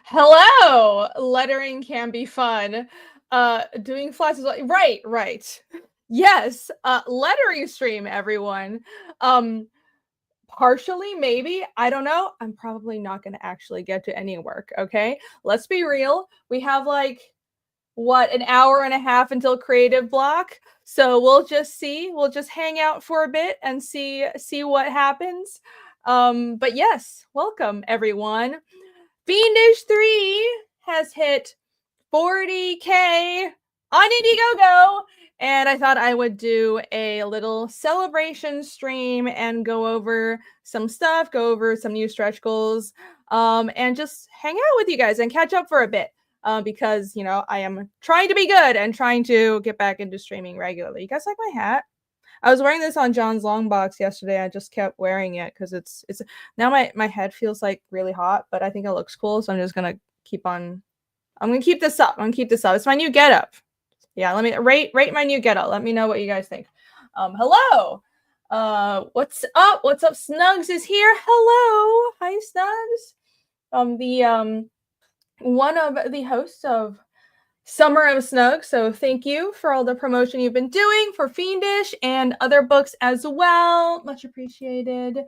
Hello! Lettering can be fun. Doing flats is like, right. Yes, lettering stream, everyone. Um, partially, maybe. I don't know. I'm probably not gonna actually get to any work, okay? Let's be real. We have like what, an hour and a half until creative block. So we'll just see. We'll just hang out for a bit and see what happens. But yes, welcome everyone. Fiendish 3 has hit 40K on Indiegogo, and I thought I would do a little celebration stream and go over some stuff, go over some new stretch goals, and just hang out with you guys and catch up for a bit. Because, you know, I am trying to be good and trying to get back into streaming regularly. You guys like my hat? I was wearing this on John's long box yesterday. I just kept wearing it because it's now my head feels like really hot, but I think it looks cool, so I'm just gonna keep on. I'm gonna keep this up. It's my new getup. Yeah, let me rate my new getup. Let me know what you guys think. Hello. What's up? What's up? Snugs is here. Hello. Hi, Snugs. The one of the hosts of Summer of Snug. So thank you for all the promotion you've been doing for Fiendish and other books as well. Much appreciated.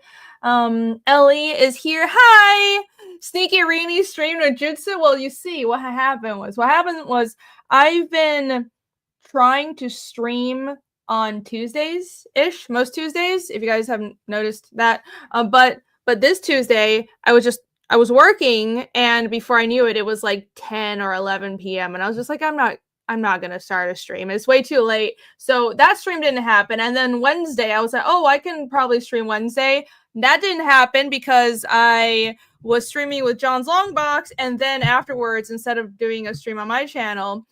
Ellie is here. Hi! Sneaky Rini streamed with Jutsu. Well, you see, what happened was I've been trying to stream on Tuesdays-ish, most Tuesdays, if you guys haven't noticed that. But this Tuesday, I was working, and before I knew it, it was like 10 or 11 p.m. And I was just like, I'm not going to start a stream. It's way too late. So that stream didn't happen. And then Wednesday, I was like, oh, I can probably stream Wednesday. That didn't happen because I was streaming with John's Longbox. And then afterwards, instead of doing a stream on my channel,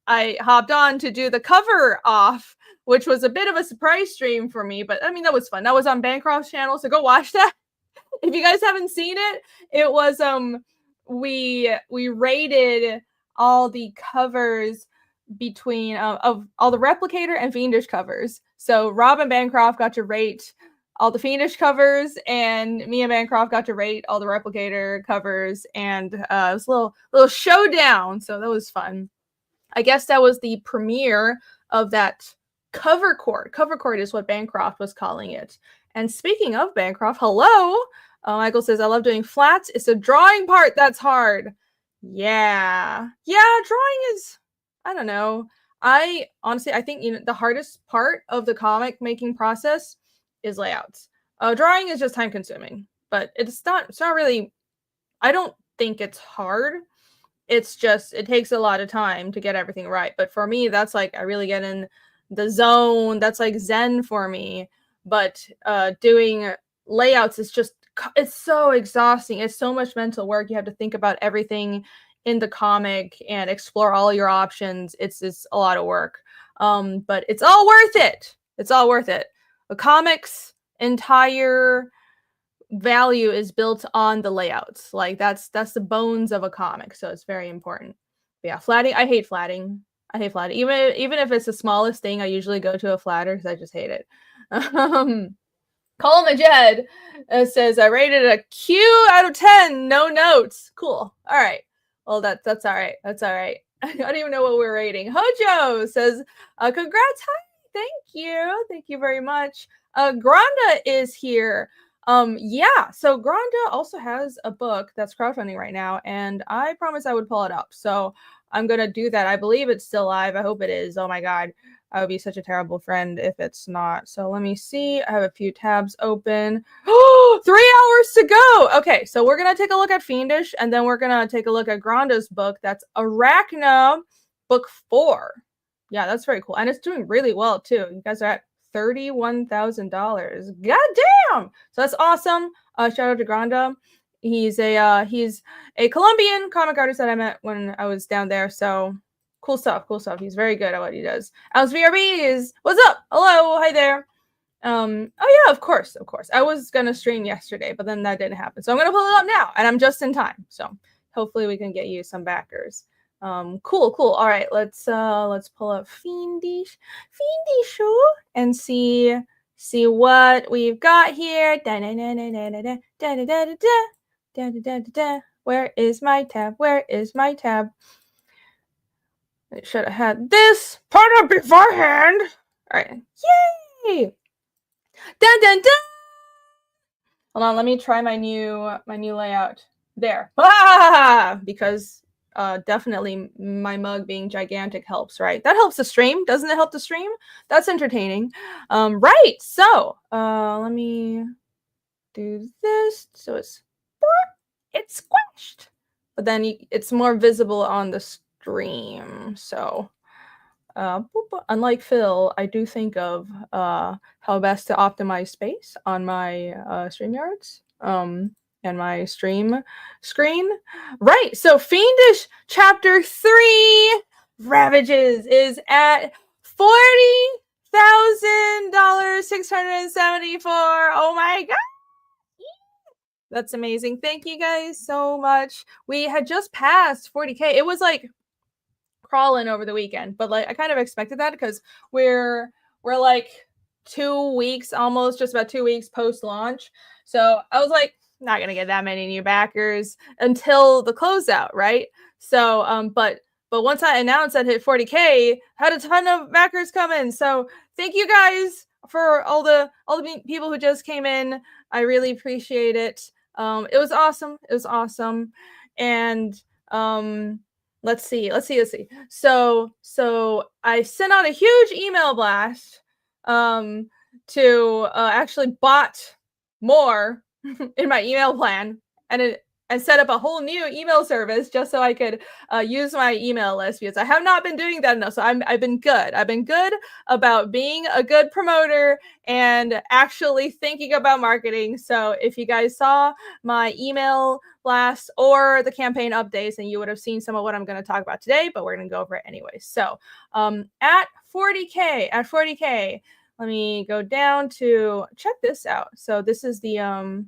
I hopped on to do the cover off, which was a bit of a surprise stream for me. But I mean, that was fun. That was on Bancroft's channel. So go watch that. If you guys haven't seen it, it was we rated all the covers between of all the Replicator and Fiendish covers. So Rob and Bancroft got to rate all the Fiendish covers, and me and Bancroft got to rate all the Replicator covers, and it was a little showdown. So that was fun. I guess that was the premiere of that cover court. Cover court is what Bancroft was calling it. And speaking of Bancroft, hello. Michael says, I love doing flats. It's the drawing part that's hard. Yeah, drawing is, I don't know. I think, you know, the hardest part of the comic making process is layouts. Drawing is just time consuming, but it's not really, I don't think it's hard. It's just, it takes a lot of time to get everything right. But for me, that's like, I really get in the zone. That's like Zen for me. But doing layouts is just, it's so exhausting. It's so much mental work. You have to think about everything in the comic and explore all your options. It's a lot of work. But it's all worth it. It's all worth it. A comic's entire value is built on the layouts. Like that's the bones of a comic. So it's very important. But yeah, flatting. I hate flatting. Even if it's the smallest thing, I usually go to a flatter because I just hate it. Colin Majed says, I rated a Q out of 10, no notes. Cool. All right. Well, that's all right. That's all right. I don't even know what we're rating. Hojo says, congrats. Hi. Thank you very much. Granda is here. Yeah, so Granda also has a book that's crowdfunding right now, and I promised I would pull it up. So I'm going to do that. I believe it's still live. I hope it is. Oh my God. I would be such a terrible friend if it's not. So let me see. I have a few tabs open. Oh, 3 hours to go. Okay, so we're going to take a look at Fiendish, and then we're going to take a look at Granda's book. That's Arachna, book 4. Yeah, that's very cool. And it's doing really well, too. You guys are at $31,000. God damn! So that's awesome. Shout out to Granda. He's a Colombian comic artist that I met when I was down there. So cool stuff. He's very good at what he does. Alex VRB is, what's up? Hello, hi there. Oh yeah, of course. I was gonna stream yesterday, but then that didn't happen. So I'm gonna pull it up now, and I'm just in time. So hopefully we can get you some backers. Cool. All right, let's pull up Fiendish and see what we've got here. Where is my tab? Where is my tab? I should have had this part up beforehand. All right. Yay! Dun dun dun! Hold on, let me try my new layout. There. Ah! Because definitely my mug being gigantic helps, right? That helps the stream. Doesn't it help the stream? That's entertaining. Right. So let me do this. So it's squished, but then it's more visible on the stream. So unlike Phil, I do think of how best to optimize space on my StreamYards and my stream screen. Right, so Fiendish Chapter 3 Ravages is at $40,674. Oh my god! That's amazing. Thank you guys so much. We had just passed 40K. It was like crawling over the weekend, but like I kind of expected that because we're like 2 weeks, almost just about 2 weeks post launch. So I was like, not gonna get that many new backers until the closeout, right? So but once I announced that hit 40K, had a ton of backers come in. So thank you guys for all the people who just came in. I really appreciate it. It was awesome. It was awesome. And let's see. So I sent out a huge email blast to actually bot more in my email plan, and set up a whole new email service just so I could use my email list, because I have not been doing that enough. So I've been good. I've been good about being a good promoter and actually thinking about marketing. So if you guys saw my email blast or the campaign updates, and you would have seen some of what I'm going to talk about today, but we're going to go over it anyway. So at 40K, let me go down to check this out. So this is the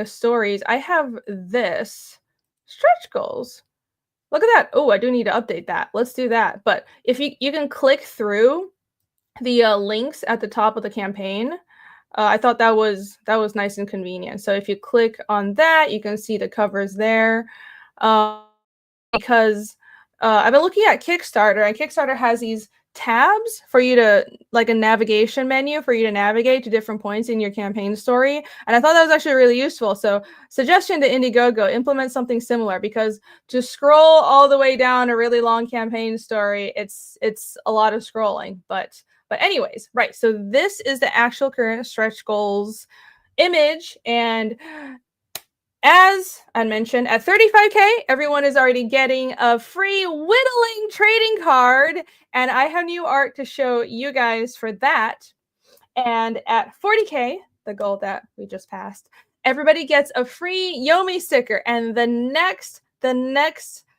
stories. I have this stretch goals. Look at that. Oh, I do need to update that. Let's do that. But if you can click through the links at the top of the campaign, I thought that was nice and convenient. So if you click on that, you can see the covers there. Because I've been looking at Kickstarter, and Kickstarter has these tabs for you to, like a navigation menu for you to navigate to different points in your campaign story. And I thought that was actually really useful. So suggestion to Indiegogo, implement something similar, because to scroll all the way down a really long campaign story, it's a lot of scrolling. But anyways, right. So this is the actual current stretch goals image. And as I mentioned, at 35K, everyone is already getting a free whittling trading card, and I have new art to show you guys for that. And at 40K, the goal that we just passed, everybody gets a free Yomi sticker, and the next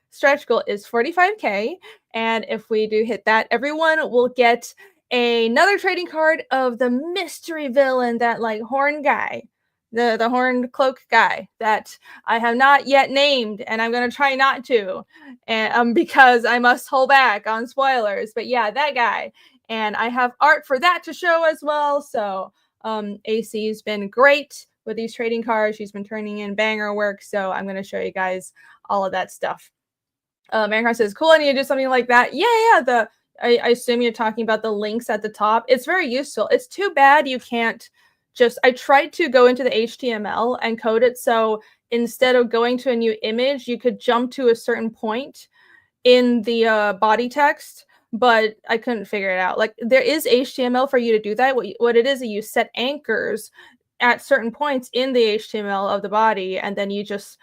stretch goal is 45K, and if we do hit that, everyone will get another trading card of the mystery villain, that like horn guy. The horned cloak guy that I have not yet named, and I'm gonna try not to, and because I must hold back on spoilers. But yeah, that guy, and I have art for that to show as well. So AC's been great with these trading cards. She's been turning in banger work. So I'm gonna show you guys all of that stuff. Mancar says, "Cool, I need to do something like that." Yeah. I assume you're talking about the links at the top. It's very useful. It's too bad you can't. I tried to go into the HTML and code it so instead of going to a new image, you could jump to a certain point in the body text, but I couldn't figure it out. Like, there is HTML for you to do that. What it is you set anchors at certain points in the HTML of the body, and then you just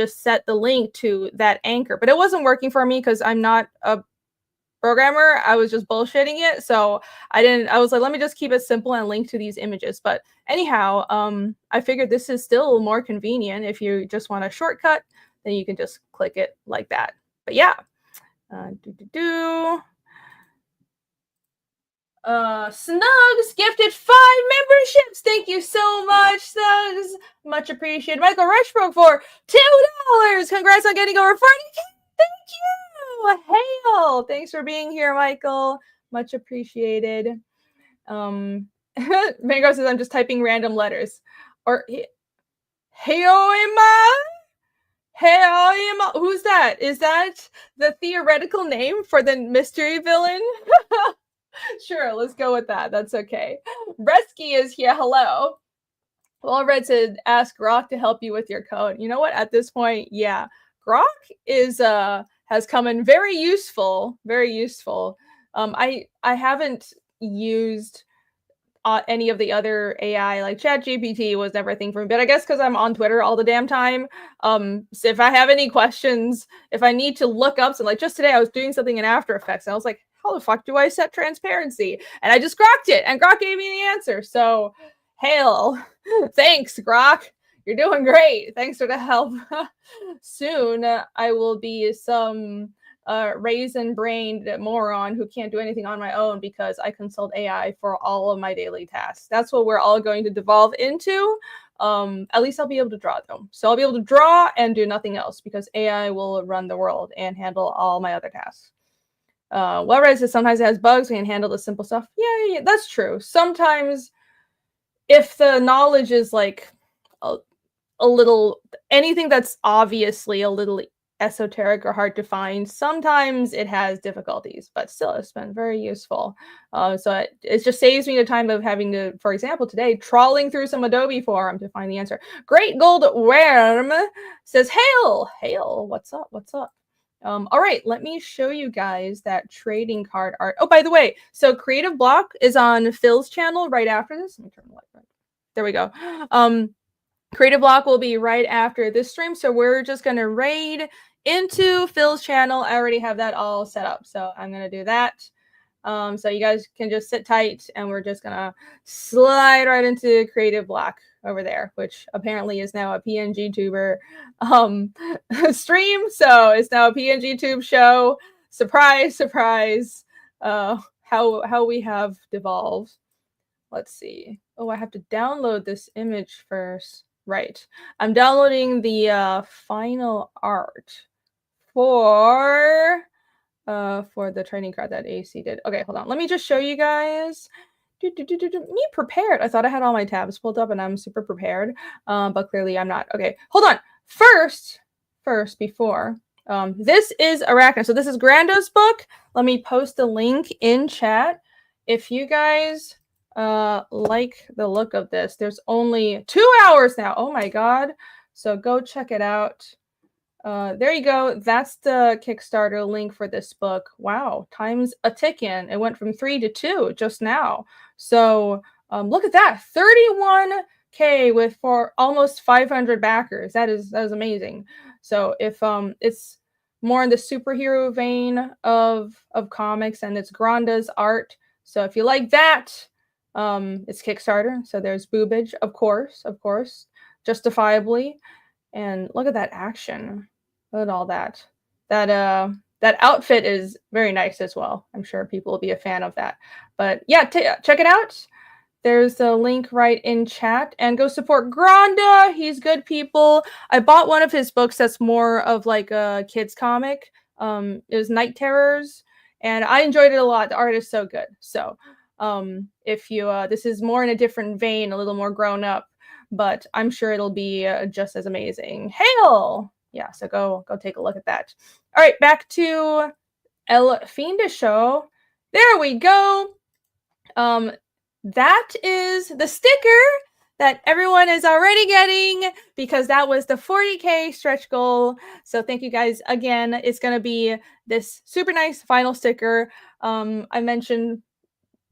set the link to that anchor. But it wasn't working for me because I'm not a programmer. I was just bullshitting it. So I was like, let me just keep it simple and link to these images. But anyhow, I figured this is still more convenient. If you just want a shortcut, then you can just click it like that. But yeah. Snugs gifted 5 memberships. Thank you so much, Snugs. Much appreciated. Michael Rushbrook for $2. Congrats on getting over 40K. Thank you. Hail. Thanks for being here, Michael. Much appreciated. Mango says, I'm just typing random letters. Or Heyoima. Hey, who's that? Is that the theoretical name for the mystery villain? Sure, let's go with that. That's okay. Resky is here. Hello. Well, Red said, ask Grok to help you with your code. You know what? At this point, yeah, Grok is has come in very useful, very useful. I haven't used any of the other AI, like ChatGPT was never a thing for me. But I guess because I'm on Twitter all the damn time, so if I have any questions, if I need to look up something, like just today I was doing something in After Effects, and I was like, how the fuck do I set transparency? And I just grokked it, and Grok gave me the answer. So, hail, thanks, Grok. You're doing great. Thanks for the help. Soon I will be some raisin-brained moron who can't do anything on my own because I consult AI for all of my daily tasks. That's what we're all going to devolve into. At least I'll be able to draw though. So I'll be able to draw and do nothing else because AI will run the world and handle all my other tasks. Well, says sometimes it has bugs. We can handle the simple stuff. Yeah, that's true. Sometimes if the knowledge is like a little, anything that's obviously a little esoteric or hard to find, sometimes it has difficulties, but still it's been very useful. So it just saves me the time of having to, for example, today, trawling through some Adobe forum to find the answer. Great Gold Worm says, hail, what's up? All right, let me show you guys that trading card art. Oh, by the way, so Creative Block is on Phil's channel right after this. Let me turn the light right. There we go. Creative Block will be right after this stream, so we're just going to raid into Phil's channel. I already have that all set up, so I'm going to do that. So you guys can just sit tight, and we're just going to slide right into Creative Block over there, which apparently is now a PNG tuber stream, so it's now a PNG tube show. Surprise, surprise, how we have devolved. Let's see. Oh, I have to download this image first. Right. I'm downloading the final art for the trading card that AC did. Okay, hold on. Let me just show you guys. Me prepared. I thought I had all my tabs pulled up and I'm super prepared. But clearly I'm not. Okay, hold on. First, before. This is Arachna. So this is Grando's book. Let me post a link in chat. If you guys like the look of this, there's only 2 hours now. Oh my god. So go check it out. There you go. That's the Kickstarter link for this book. Wow, time's a ticking. It went from 3 to 2 just now. So look at that, 31K with for almost 500 backers. That is amazing. So if it's more in the superhero vein of comics, and it's Granda's art. So if you like that, it's Kickstarter. So there's boobage, of course, justifiably. And look at that action. Look at all that. That outfit is very nice as well. I'm sure people will be a fan of that. But yeah, check it out. There's a link right in chat. And go support Granda. He's good people. I bought one of his books that's more of like a kid's comic. It was Night Terrors. And I enjoyed it a lot. The art is so good. So if you, this is more in a different vein, a little more grown up, but I'm sure it'll be just as amazing. Hail! Yeah, so go take a look at that. All right, back to El Fiendish show. There we go. That is the sticker that everyone is already getting because that was the 40K stretch goal. So thank you guys again. It's going to be this super nice final sticker. I mentioned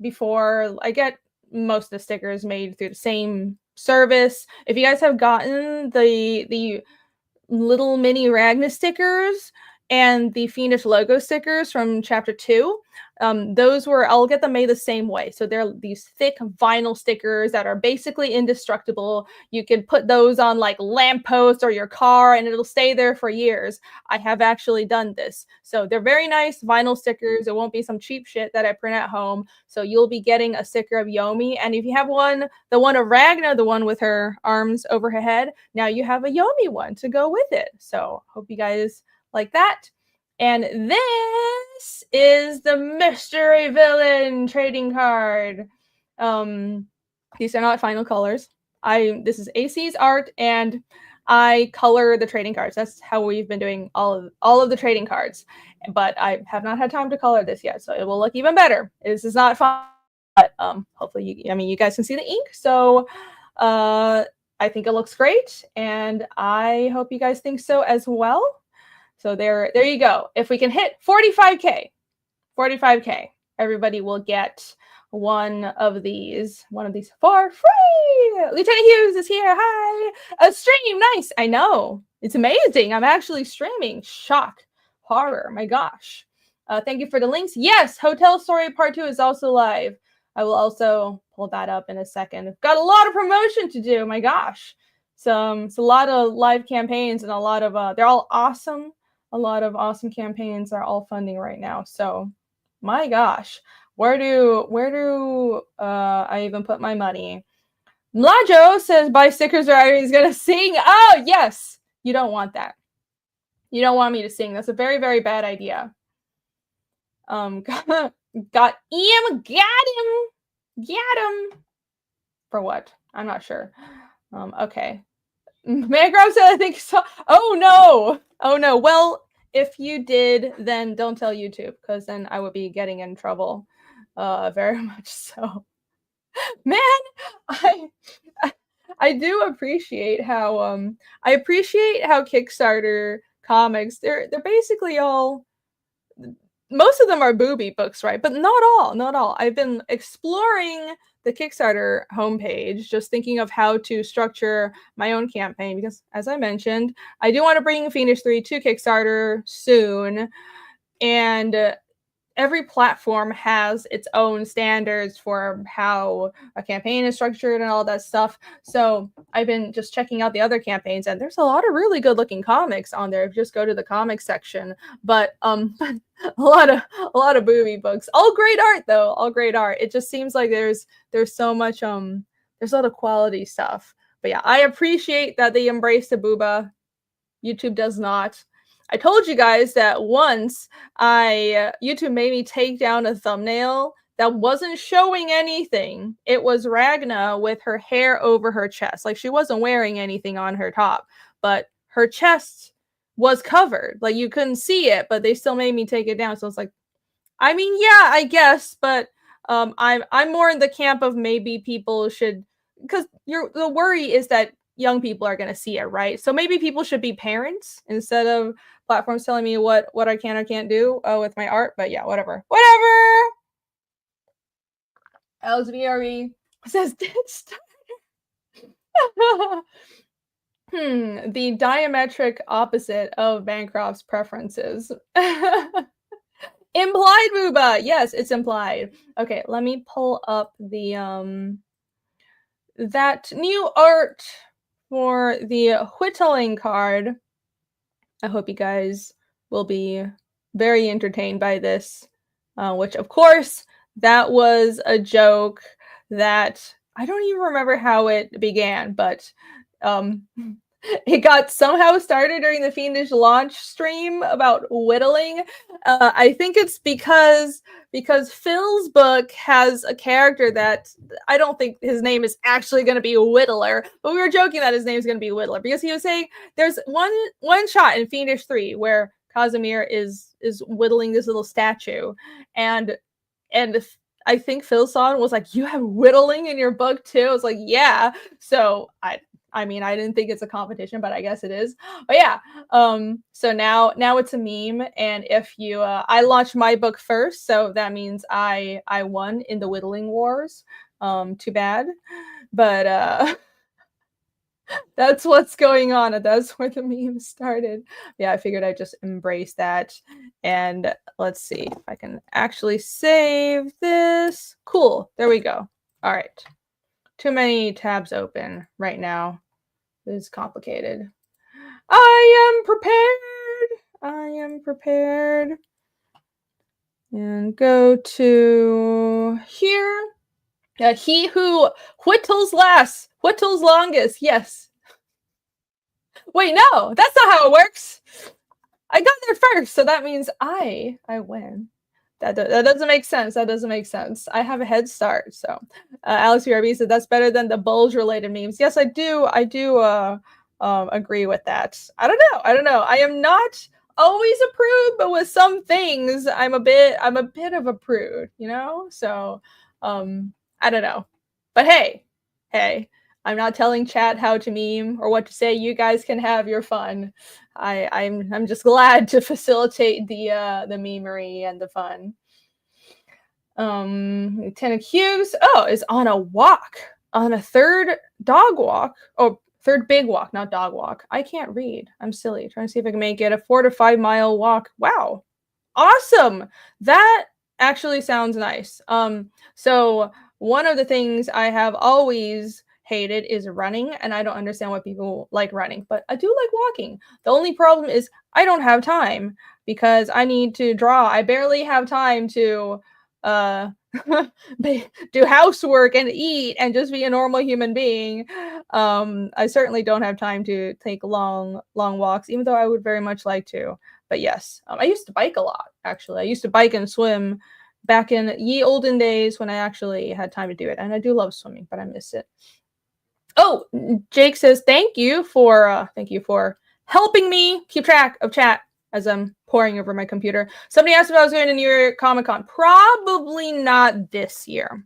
before, I get most of the stickers made through the same service. If you guys have gotten the little mini Ragna stickers and the Fiendish logo stickers from chapter 2, those I'll get them made the same way. So they're these thick vinyl stickers that are basically indestructible. You can put those on like lampposts or your car and it'll stay there for years. I have actually done this. So they're very nice vinyl stickers. It won't be some cheap shit that I print at home. So you'll be getting a sticker of Yomi. And if you have the one of Ragna, the one with her arms over her head, now you have a Yomi one to go with it. So hope you guys like that. And this is the mystery villain trading card. These are not final colors. This is AC's art, and I color the trading cards. That's how we've been doing all of the trading cards. But I have not had time to color this yet, so it will look even better. This is not fun, but hopefully, you guys can see the ink. So I think it looks great, and I hope you guys think so as well. So there you go. If we can hit 45K, everybody will get one of these for free. Lieutenant Hughes is here. Hi. A stream. Nice. I know. It's amazing. I'm actually streaming. Shock. Horror. My gosh. Thank you for the links. Yes, Hotel Story Part 2 is also live. I will also pull that up in a second. Got a lot of promotion to do. My gosh. It's a lot of live campaigns and a lot of they're all awesome. A lot of awesome campaigns are all funding right now. So my gosh, where do I even put my money? Mlajo says buy stickers or he's gonna sing. Oh yes, you don't want that. You don't want me to sing. That's a very, very bad idea. Got him. For what? I'm not sure. Okay. Mangrove said I think so. Oh no. Well, if you did, then don't tell YouTube, because then I would be getting in trouble. Very much so. Man, I do appreciate how Kickstarter comics, they're basically all, most of them are booby books, right? But not all. I've been exploring the Kickstarter homepage, just thinking of how to structure my own campaign, because as I mentioned, I do want to bring Fiendish 3 to Kickstarter soon, and every platform has its own standards for how a campaign is structured and all that stuff. So I've been just checking out the other campaigns, and there's a lot of really good looking comics on there if you just go to the comics section. But a lot of booby books. All great art though. All great art. It just seems like there's so much there's a lot of quality stuff. But yeah, I appreciate that they embrace the booba. YouTube does not. I told you guys that once YouTube made me take down a thumbnail that wasn't showing anything. It was Ragna with her hair over her chest. Like, she wasn't wearing anything on her top, but her chest was covered. Like, you couldn't see it, but they still made me take it down. So it's like, I mean, yeah, I guess, but I'm more in the camp of maybe people should, because the worry is that young people are going to see it, right? So maybe people should be parents instead of platforms telling me what I can or can't do with my art. But yeah, whatever. LSVRE says the diametric opposite of Bancroft's preferences. Implied booba. Yes, it's implied. Okay, let me pull up the that new art for the whittling card. I hope you guys will be very entertained by this, which of course, that was a joke that I don't even remember how it began, but it got somehow started during the Fiendish launch stream about whittling. I think it's because Phil's book has a character that I don't think his name is actually going to be Whittler, but we were joking that his name is going to be Whittler because he was saying there's one shot in Fiendish 3 where Casimir is whittling this little statue, and I think Phil saw it and was like, "You have whittling in your book too?" I was like, "Yeah." So I mean, I didn't think it's a competition, but I guess it is. But yeah, so now it's a meme, and if you, I launched my book first, so that means I won in the whittling wars. Too bad, but that's what's going on, and that's where the meme started. Yeah, I figured I'd just embrace that, and let's see if I can actually save this. Cool, there we go. All right. Too many tabs open right now. This is complicated. I am prepared. And go to here. He who whittles longest. Yes. Wait, no, that's not how it works. I got there first, so that means I win. That doesn't make sense. That doesn't make sense. I have a head start. So Alex BRB said that's better than the bulge related memes. Yes, I do. agree with that. I don't know. I am not always a prude, but with some things I'm a bit of a prude, you know? So I don't know. But hey, I'm not telling chat how to meme or what to say. You guys can have your fun. I'm just glad to facilitate the memery and the fun. Lieutenant Hughes, is on a walk, on a third dog walk. Oh, third big walk, not dog walk. I can't read. I'm silly. Trying to see if I can make it a 4 to 5 mile walk. Wow. Awesome. That actually sounds nice. So one of the things I have always hated is running, and I don't understand why people like running, but I do like walking. The only problem is I don't have time because I need to draw. I barely have time to uh do housework and eat and just be a normal human being. I certainly don't have time to take long walks, even though I would very much like to. But yes, I used to bike a lot, actually. I used to bike and swim back in ye olden days when I actually had time to do it. And I do love swimming, but I miss it. Oh, Jake says thank you for helping me keep track of chat as I'm pouring over my computer. Somebody asked if I was going to New York Comic Con. Probably not this year.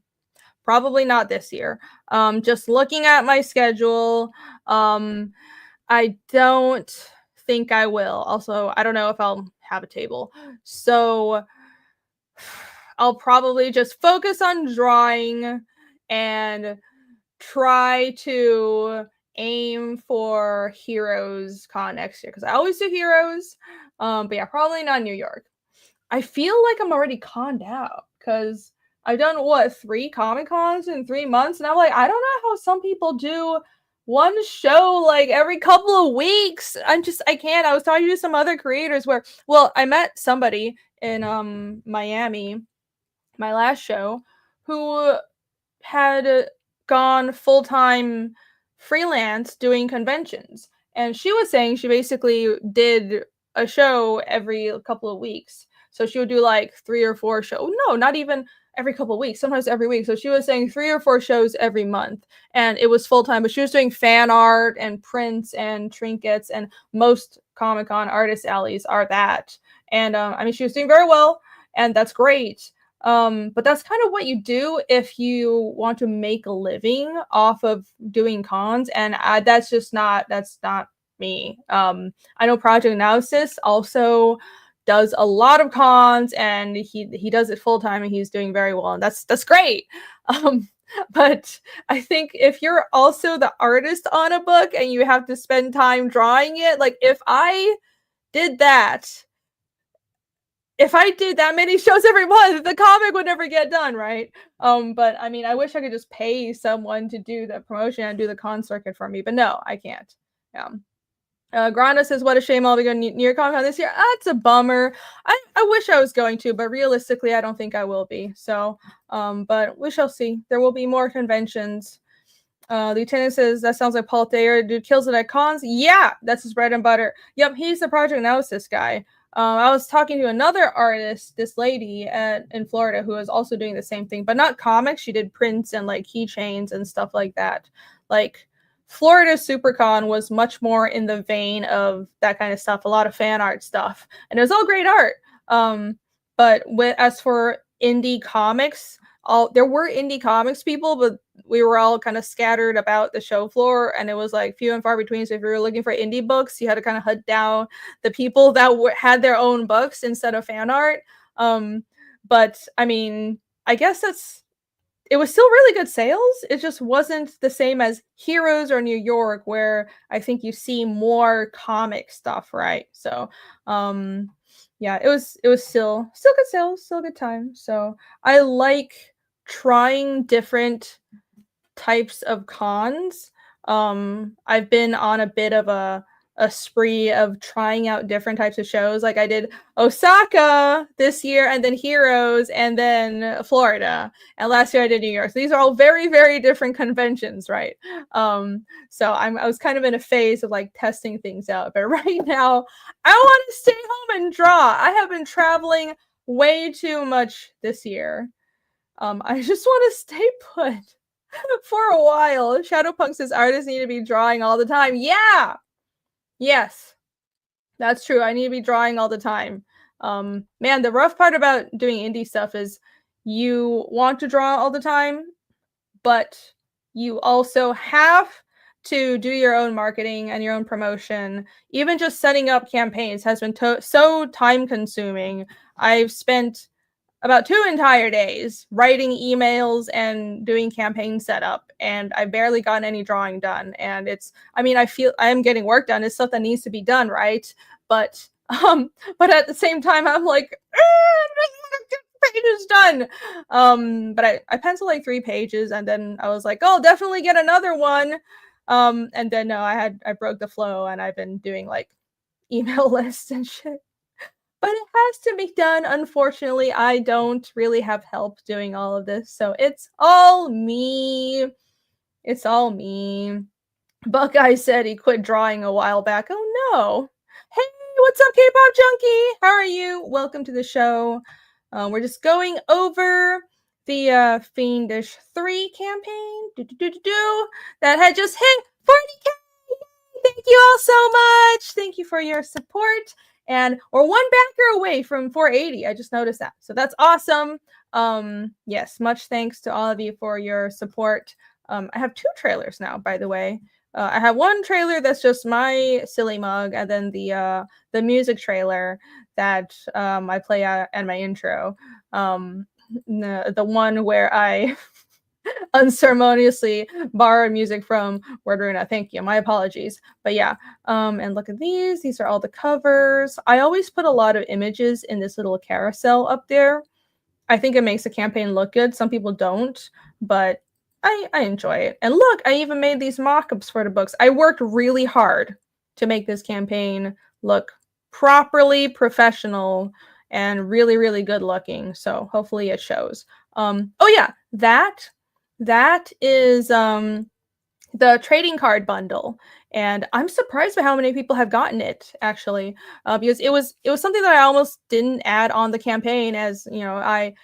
Just looking at my schedule, I don't think I will. Also, I don't know if I'll have a table. So I'll probably just focus on drawing and try to aim for Heroes Con next year, because I always do Heroes. But yeah, probably not New York. I feel like I'm already conned out because I've done 3 Comic Cons in 3 months, and I'm like, I don't know how some people do one show like every couple of weeks. I can't. I was talking to some other creators where, well, I met somebody in Miami, my last show, who had gone full-time freelance doing conventions, and she was saying she basically did a show every couple of weeks. So she would do like 3 or 4 shows. No, not even every couple of weeks, sometimes every week. So she was saying 3 or 4 shows every month, and it was full-time, but she was doing fan art and prints and trinkets, and most Comic-Con artist alleys are that. And I mean, she was doing very well, and that's great. But that's kind of what you do if you want to make a living off of doing cons, and that's not me. I know Project Analysis also does a lot of cons, and he does it full time, and he's doing very well, and that's great. But I think if you're also the artist on a book and you have to spend time drawing it, like if I did that many shows every month, the comic would never get done, right? But I mean, I wish I could just pay someone to do the promotion and do the con circuit for me, but no, I can't. Yeah. Granda says, what a shame I'll be going to New York Comic Con this year. It's a bummer. I wish I was going to, but realistically, I don't think I will be. So, but we shall see. There will be more conventions. Lieutenant says, that sounds like Paul Thayer. Dude kills it at cons. Yeah, that's his bread and butter. Yep, he's the Project Analysis guy. I was talking to another artist, this lady in Florida, who is also doing the same thing, but not comics. She did prints and like keychains and stuff like that. Like Florida SuperCon was much more in the vein of that kind of stuff, a lot of fan art stuff, and it was all great art. But as for indie comics, there were indie comics people, but we were all kind of scattered about the show floor, and it was like few and far between. So if you were looking for indie books, you had to kind of hunt down the people that had their own books instead of fan art. But I mean, I guess it was still really good sales. It just wasn't the same as Heroes or New York, where I think you see more comic stuff, right? So yeah, it was still good sales, still good time. So I like trying different types of cons. I've been on a bit of a spree of trying out different types of shows. Like I did Osaka this year, and then Heroes, and then Florida, and last year I did New York. So these are all very, very different conventions, right? So I was kind of in a phase of like testing things out, but right now I want to stay home and draw. I have been traveling way too much this year. I just want to stay put. For a while. Shadowpunk says artists need to be drawing all the time. Yeah. Yes. That's true. I need to be drawing all the time. Man, the rough part about doing indie stuff is you want to draw all the time, but you also have to do your own marketing and your own promotion. Even just setting up campaigns has been so time consuming. I've spent about 2 entire days writing emails and doing campaign setup, and I barely gotten any drawing done. And I mean, I feel I am getting work done. It's stuff that needs to be done, right? But but at the same time, I'm like, pages done. But I penciled like 3 pages, and then I was like, oh, I'll definitely get another one. And then no, I broke the flow, and I've been doing like email lists and shit. But it has to be done. Unfortunately, I don't really have help doing all of this, so it's all me. It's all me. Buckeye said he quit drawing a while back. Oh no. Hey, what's up, K-pop junkie? How are you? Welcome to the show. We're just going over the Fiendish 3 campaign that had just hit 40K. Thank you all so much. Thank you for your support. And we're 1 backer away from 480. I just noticed that. So that's awesome. Yes, much thanks to all of you for your support. I have 2 trailers now, by the way. I have 1 trailer that's just my silly mug, and then the music trailer that I play at my intro. The one where I unceremoniously borrow music from Wordruna. Thank you. My apologies. But yeah, and look at these. These are all the covers. I always put a lot of images in this little carousel up there. I think it makes the campaign look good. Some people don't, but I enjoy it. And look, I even made these mock-ups for the books. I worked really hard to make this campaign look properly professional and really, really good looking. So hopefully it shows. Oh yeah, that is the trading card bundle, and I'm surprised by how many people have gotten it actually, because it was something that I almost didn't add on the campaign, as you know, I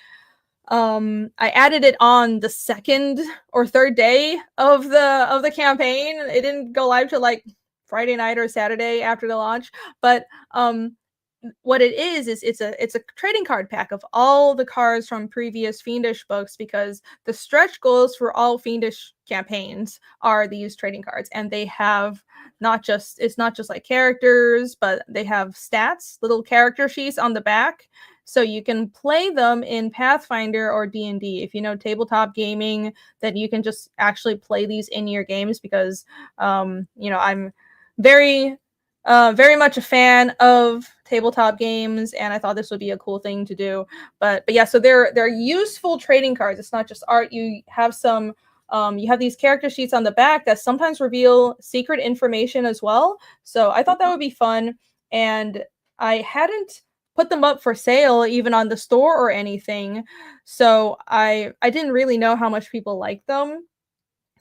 added it on the 2nd or 3rd day of the campaign. It didn't go live till like Friday night or Saturday after the launch, but what it is it's a trading card pack of all the cards from previous Fiendish books, because the stretch goals for all Fiendish campaigns are these trading cards, and they have it's not just like characters, but they have stats, little character sheets on the back, so you can play them in Pathfinder or D&D. If you know tabletop gaming, then you can just actually play these in your games, because you know, I'm very much a fan of tabletop games, and I thought this would be a cool thing to do. But yeah, so they're useful trading cards. It's not just art. You have some you have these character sheets on the back that sometimes reveal secret information as well. So I thought that would be fun, and I hadn't put them up for sale even on the store or anything. So I didn't really know how much people like them.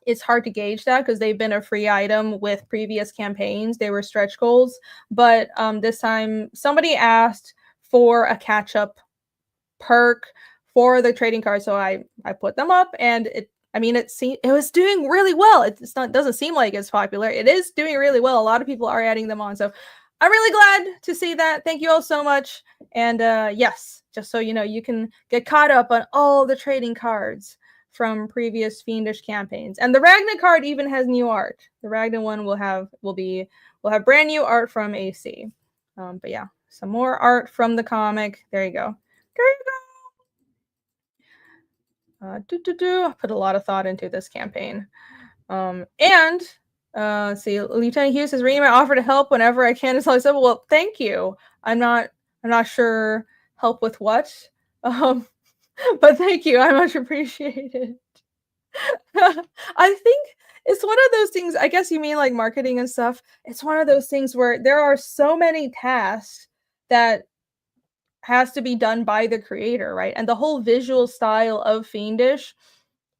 It's hard to gauge that because they've been a free item with previous campaigns. They were stretch goals, but this time somebody asked for a catch-up perk for the trading card, so I put them up, and it was doing really well. Doesn't seem like it's popular. It is doing really well. A lot of people are adding them on, so I'm really glad to see that. Thank you all so much. And yes, just so you know, you can get caught up on all the trading cards from previous Fiendish campaigns. And the Ragnar card even has new art. The Ragnar one will have brand new art from AC. But yeah, some more art from the comic. There you go. There you go. I put a lot of thought into this campaign. And see, Lieutenant Hughes is reading my offer to help whenever I can. It's always simple. Well, thank you. I'm not sure help with what. But thank you. I much appreciate it. I think it's one of those things, I guess you mean like marketing and stuff. It's one of those things where there are so many tasks that has to be done by the creator, right? And the whole visual style of Fiendish,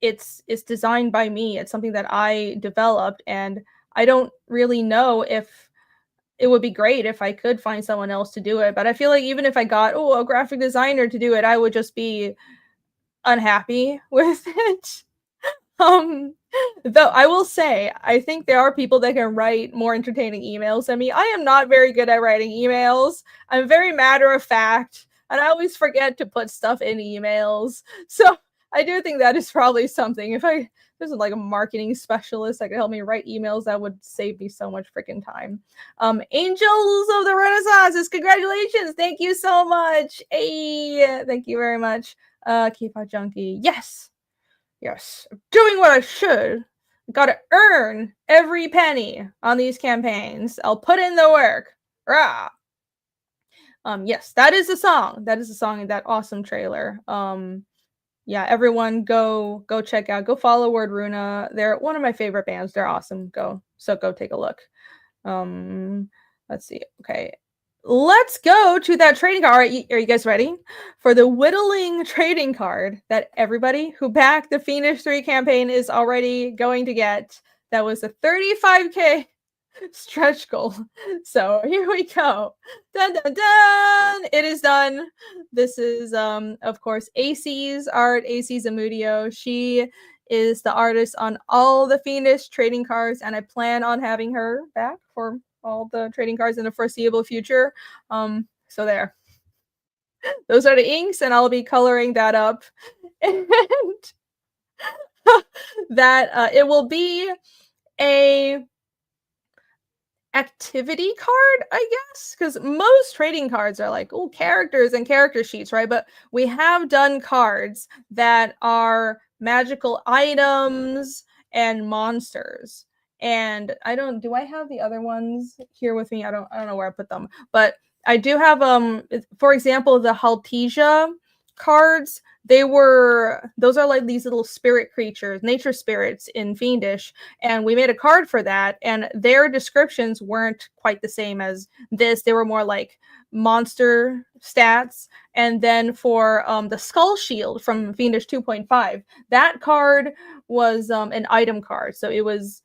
it's designed by me. It's something that I developed, and I don't really know if it would be great if I could find someone else to do it. But I feel like even if I got a graphic designer to do it, I would just be unhappy with it. Um, though I will say, I think there are people that can write more entertaining emails than me. I am not very good at writing emails. I'm very matter of fact, and I always forget to put stuff in emails. So I do think that is probably something. If there's like a marketing specialist that could help me write emails, that would save me so much freaking time. Angels of the Renaissance, congratulations! Thank you so much. Hey, thank you very much. K-pop junkie, yes. Yes, doing what I should. Gotta earn every penny on these campaigns. I'll put in the work. Rah! Yes, that is the song. That is the song in that awesome trailer. Yeah, everyone go check out. Go follow Word Runa. They're one of my favorite bands. They're awesome. Go take a look. Let's see. Okay. Let's go to that trading card. Are you guys ready for the whittling trading card that everybody who backed the Fiendish 3 campaign is already going to get? That was a 35k stretch goal. So here we go. Dun dun dun! It is done. This is of course AC's art, AC Zamudio. She is the artist on all the Fiendish trading cards, and I plan on having her back for all the trading cards in the foreseeable future. So there. Those are the inks, and I'll be coloring that up. And that it will be a activity card, I guess, because most trading cards are like, oh, characters and character sheets, right? But we have done cards that are magical items and monsters. And do I have the other ones here with me? I don't know where I put them, but I do have for example, the Haltesia cards. Those are like these little spirit creatures, nature spirits in Fiendish, and we made a card for that, and their descriptions weren't quite the same as this. They were more like monster stats. And then for the Skull Shield from Fiendish 2.5, that card was an item card. So it was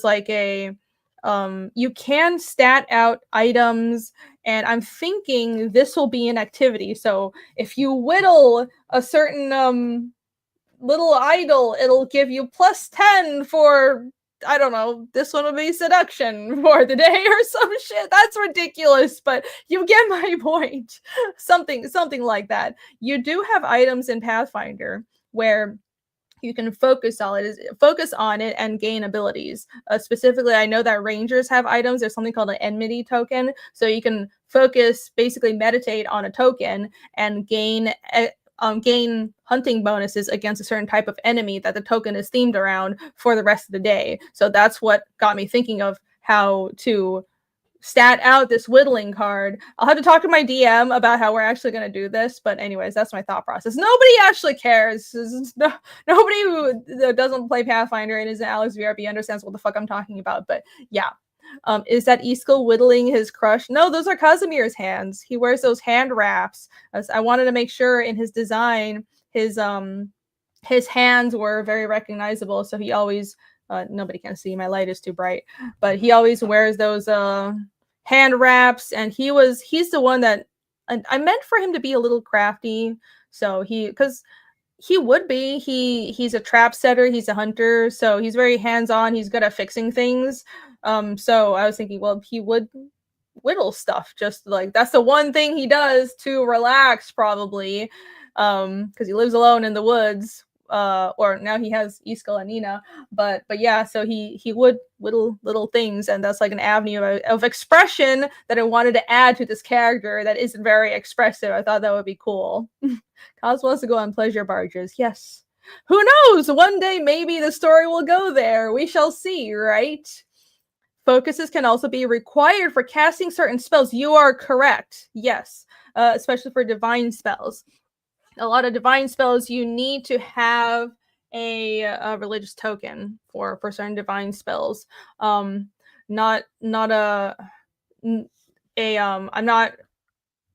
like a you can stat out items, and I'm thinking this will be an activity. So if you whittle a certain little idol, it'll give you +10 for, I don't know, this one will be seduction for the day or some shit. That's ridiculous, but you get my point. Something like that. You do have items in Pathfinder where you can focus on it and gain abilities. Specifically, I know that rangers have items. There's something called an enmity token, so you can focus, basically meditate on a token and gain hunting bonuses against a certain type of enemy that the token is themed around for the rest of the day. So that's what got me thinking of how to stat out this whittling card. I'll have to talk to my DM about how we're actually going to do this, but anyways, that's my thought process. Nobody actually cares. Nobody who doesn't play Pathfinder and isn't Alex VRB understands what the fuck I'm talking about, but yeah. Is that Iskall whittling his crush? No, those are Casimir's hands. He wears those hand wraps. I wanted to make sure in his design, his hands were very recognizable, so he always nobody can see, my light is too bright, but he always wears those hand wraps, and he's the one that I meant for him to be a little crafty. So because he would be, he's a trap setter, he's a hunter, so he's very hands-on, he's good at fixing things. So I was thinking, well, he would whittle stuff, just like that's the one thing he does to relax, probably, because he lives alone in the woods. Or now he has Iskall and Nina, but yeah, so he would whittle little things, and that's like an avenue of expression that I wanted to add to this character that isn't very expressive. I thought that would be cool. Cos wants to go on pleasure barges. Yes. Who knows? One day maybe the story will go there. We shall see, right? Focuses can also be required for casting certain spells. You are correct. Yes. Especially for divine spells. A lot of divine spells, you need to have a religious token for certain divine spells. I'm not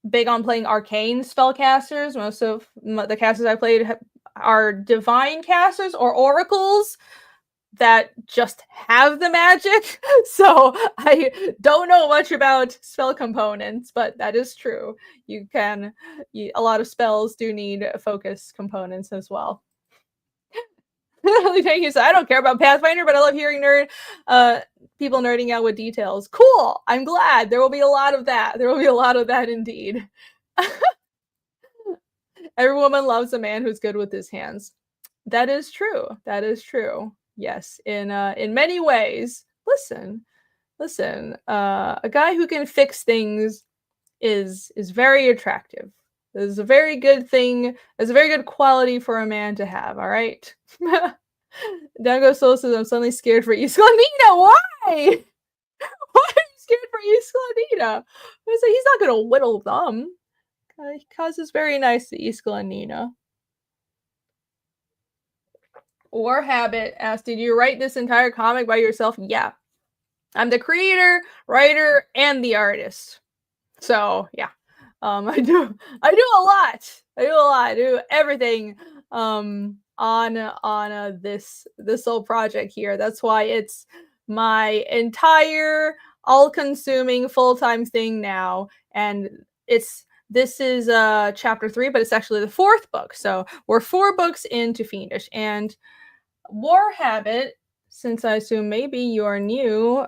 big on playing arcane spellcasters. Most of the casters I played are divine casters or oracles that just have the magic. So I don't know much about spell components, but that is true. A lot of spells do need focus components as well. Thank you. So I don't care about Pathfinder, but I love hearing people nerding out with details. Cool. I'm glad. There will be a lot of that. There will be a lot of that indeed. Every woman loves a man who's good with his hands. That is true. That is true. Yes, in many ways. Listen. A guy who can fix things is very attractive. This is a very good thing. It's a very good quality for a man to have. All right. Dango Soul says, "I'm suddenly scared for Isclanina. Why? Why are you scared for Isclanina?" I say he's not gonna whittle them. Kaz is very nice to Isclanina. War Habit asked, "Did you write this entire comic by yourself?" Yeah. I'm the creator, writer, and the artist. So yeah. I do a lot. I do everything on this whole project here. That's why it's my entire all-consuming full-time thing now. And this is chapter 3, but it's actually the 4th book. So we're 4 books into Fiendish. And War Habit, since I assume maybe you are new,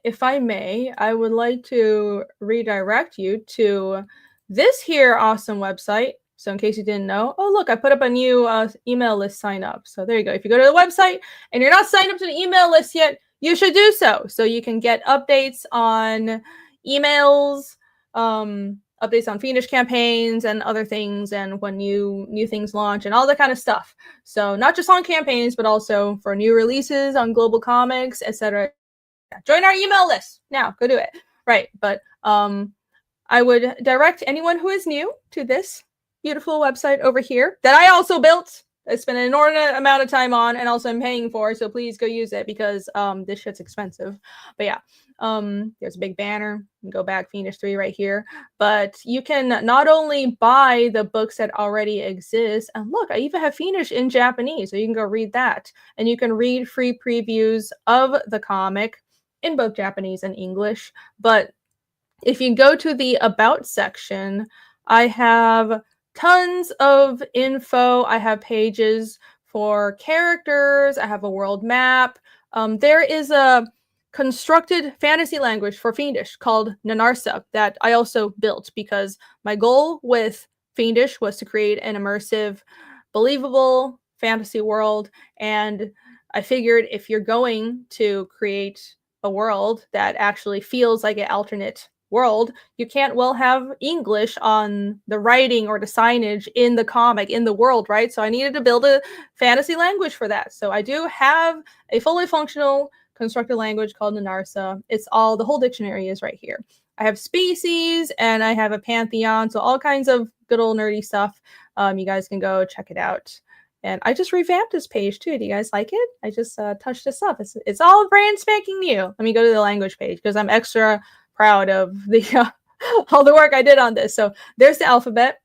if I may, I would like to redirect you to this here awesome website. So in case you didn't know, oh look, I put up a new email list sign up. So there you go. If you go to the website and you're not signed up to the email list yet, you should do so. So you can get updates on emails, updates on Fiendish campaigns and other things, and when new things launch and all that kind of stuff. So not just on campaigns, but also for new releases on global comics, etc. Join our email list now. Go do it. Right. But I would direct anyone who is new to this beautiful website over here that I also built. I spent an inordinate amount of time on and also I'm paying for. So please go use it because this shit's expensive. But yeah, there's a big banner. You can go back Fiendish 3 right here. But you can not only buy the books that already exist. And look, I even have Fiendish in Japanese. So you can go read that. And you can read free previews of the comic in both Japanese and English. But if you go to the About section, I have tons of info. I have pages for characters. I have a world map. There is a constructed fantasy language for Fiendish called Nanarsa that I also built because my goal with Fiendish was to create an immersive, believable fantasy world. And I figured if you're going to create a world that actually feels like an alternate world, you can't well have English on the writing or the signage in the comic, in the world, right? So I needed to build a fantasy language for that. So I do have a fully functional constructed language called Nanarsa. It's all, the whole dictionary is right here. I have species and I have a pantheon, so all kinds of good old nerdy stuff. You guys can go check it out. And I just revamped this page too. Do you guys like it? I just touched this up. It's all brand spanking new. Let me go to the language page because I'm extra proud of the all the work I did on this. So there's the alphabet.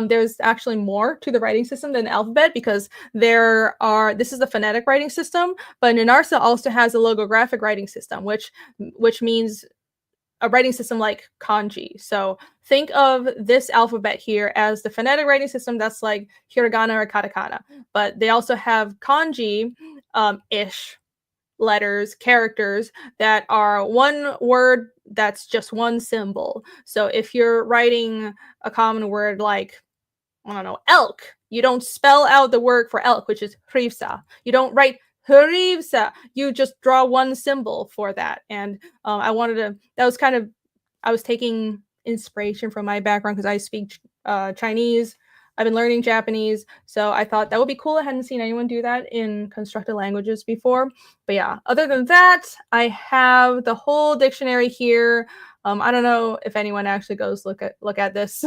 There's actually more to the writing system than the alphabet because this is the phonetic writing system, but Nanarsa also has a logographic writing system, which means a writing system like kanji. So think of this alphabet here as the phonetic writing system that's like hiragana or katakana. But they also have kanji-ish letters, characters that are one word that's just one symbol. So if you're writing a common word like, I don't know, elk, you don't spell out the word for elk, which is hrivsa. You don't write Harivsa, you just draw one symbol for that. And I was taking inspiration from my background because I speak Chinese. I've been learning Japanese. So I thought that would be cool. I hadn't seen anyone do that in constructed languages before. But yeah, other than that, I have the whole dictionary here. I don't know if anyone actually goes look at this.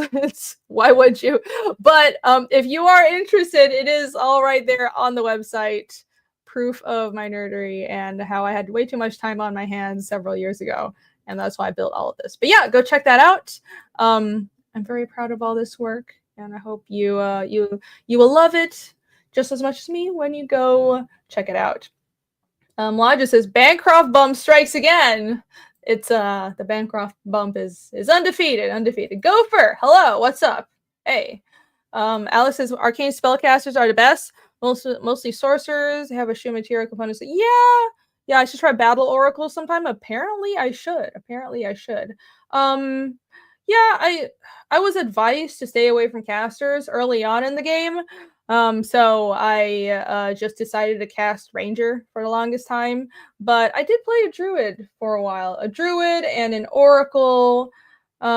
Why would you? But if you are interested, it is all right there on the website. Proof of my nerdery and how I had way too much time on my hands several years ago. And that's why I built all of this. But yeah, go check that out. I'm very proud of all this work. And I hope you will love it just as much as me when you go check it out. Lodge says, Bancroft bump strikes again. It's the Bancroft bump is undefeated. Gopher, hello, what's up? Hey. Alex says arcane spellcasters are the best. Mostly sorcerers have a shoe material components. Yeah, I should try battle oracle sometime. Apparently I should. Yeah, I was advised to stay away from casters early on in the game. So I just decided to cast ranger for the longest time. But I did play a druid for a while. A druid and an oracle. Yeah,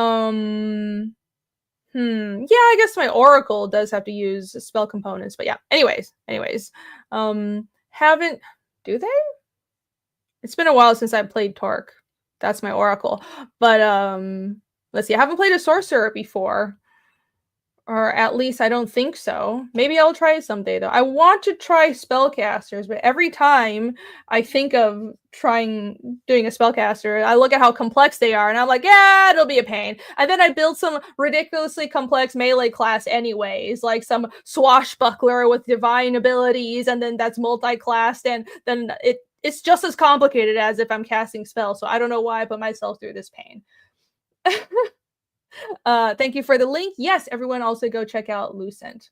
I guess my oracle does have to use spell components, but yeah. Anyways. Haven't do they? It's been a while since I played Torque. That's my oracle. But let's see. I haven't played a sorcerer before. Or at least I don't think so. Maybe I'll try it someday though. I want to try spellcasters, but every time I think of doing a spellcaster, I look at how complex they are and I'm like, yeah, it'll be a pain. And then I build some ridiculously complex melee class anyways, like some swashbuckler with divine abilities, and then that's multi-classed, and then it's just as complicated as if I'm casting spells. So I don't know why I put myself through this pain. Thank you for the link. Yes, everyone also go check out Lucent.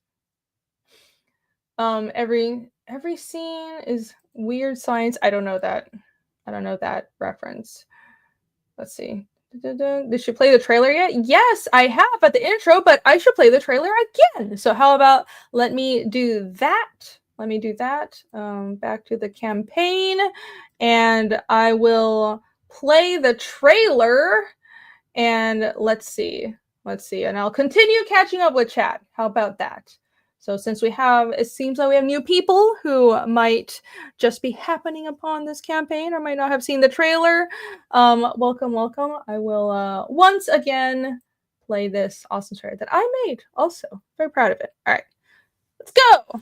Every scene is weird science. I don't know that reference. Let's see. Did you play the trailer yet? Yes, I have at the intro, but I should play the trailer again. So how about let me do that? Back to the campaign, and I will play the trailer. And let's see, and I'll continue catching up with chat. How about that? So since it seems like we have new people who might just be happening upon this campaign or might not have seen the trailer, welcome. I will once again play this awesome trailer that I made. Also, very proud of it. All right, let's go.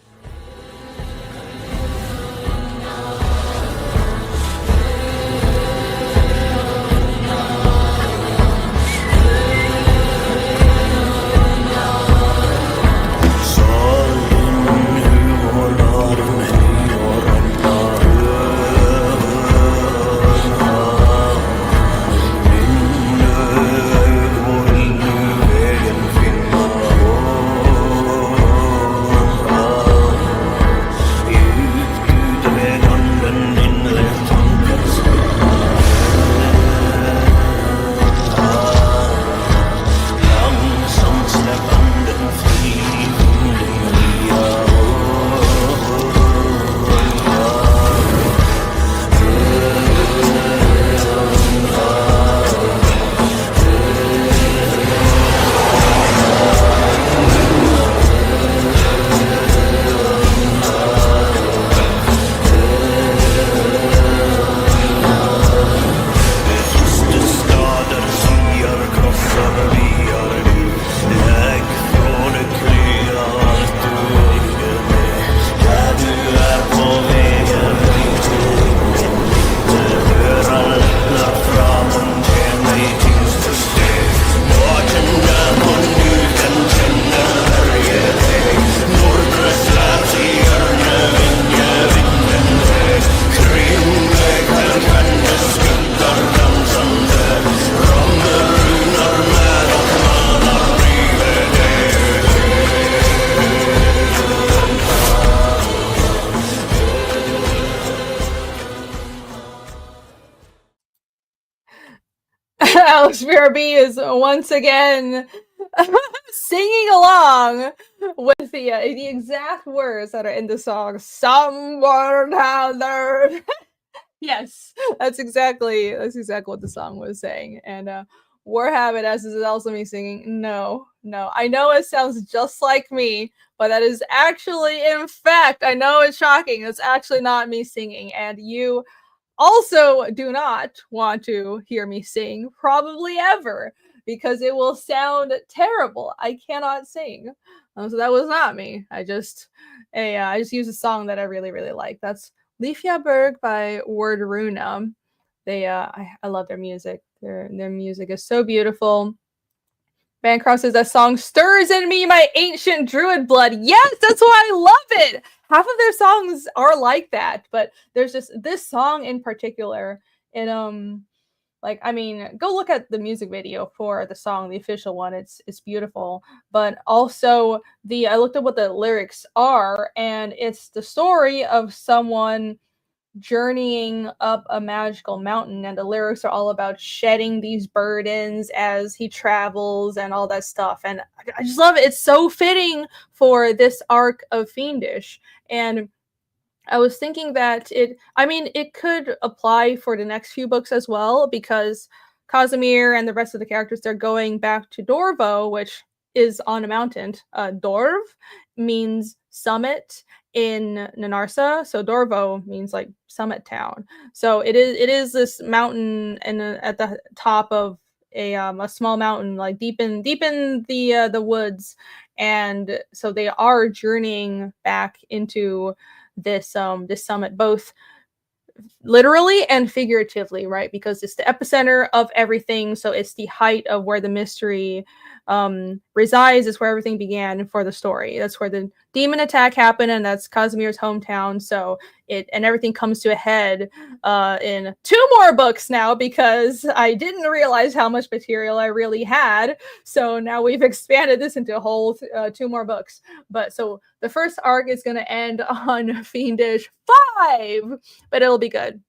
Alex BRB is once again singing along with the exact words that are in the song. Someone had learned. Yes, that's exactly what the song was saying. And Warhabit, as is also me singing. No, I know it sounds just like me, but that is actually, in fact, I know it's shocking. It's actually not me singing, and you also do not want to hear me sing, probably ever, because it will sound terrible. I cannot sing. So that was not me. I just used a song that I really, really like. That's Leafia Berg by Word Runa. I love their music. Their music is so beautiful. Bancroft says that song stirs in me my ancient druid blood. Yes, that's why I love it. Half of their songs are like that, but there's just this song in particular. Like, I mean, go look at the music video for the song, the official one. It's beautiful. But also I looked up what the lyrics are, and it's the story of someone journeying up a magical mountain, and the lyrics are all about shedding these burdens as he travels and all that stuff. And I just love it. It's so fitting for this arc of Fiendish. And I was thinking that it could apply for the next few books as well, because Casimir and the rest of the characters, they're going back to Dorvo, which is on a mountain. Dorv means summit in Nanarsa, so Dorvo means like summit town. So it is this mountain, and at the top of a small mountain, like deep in the woods, and so they are journeying back into this summit, both literally and figuratively, right? Because it's the epicenter of everything, so it's the height of where the mystery resides. Is where everything began for the story. That's where the demon attack happened, and that's Casimir's hometown. So everything comes to a head in 2 more books now, because I didn't realize how much material I really had. So now we've expanded this into a whole 2 more books. But so the first arc is going to end on Fiendish 5, but it'll be good.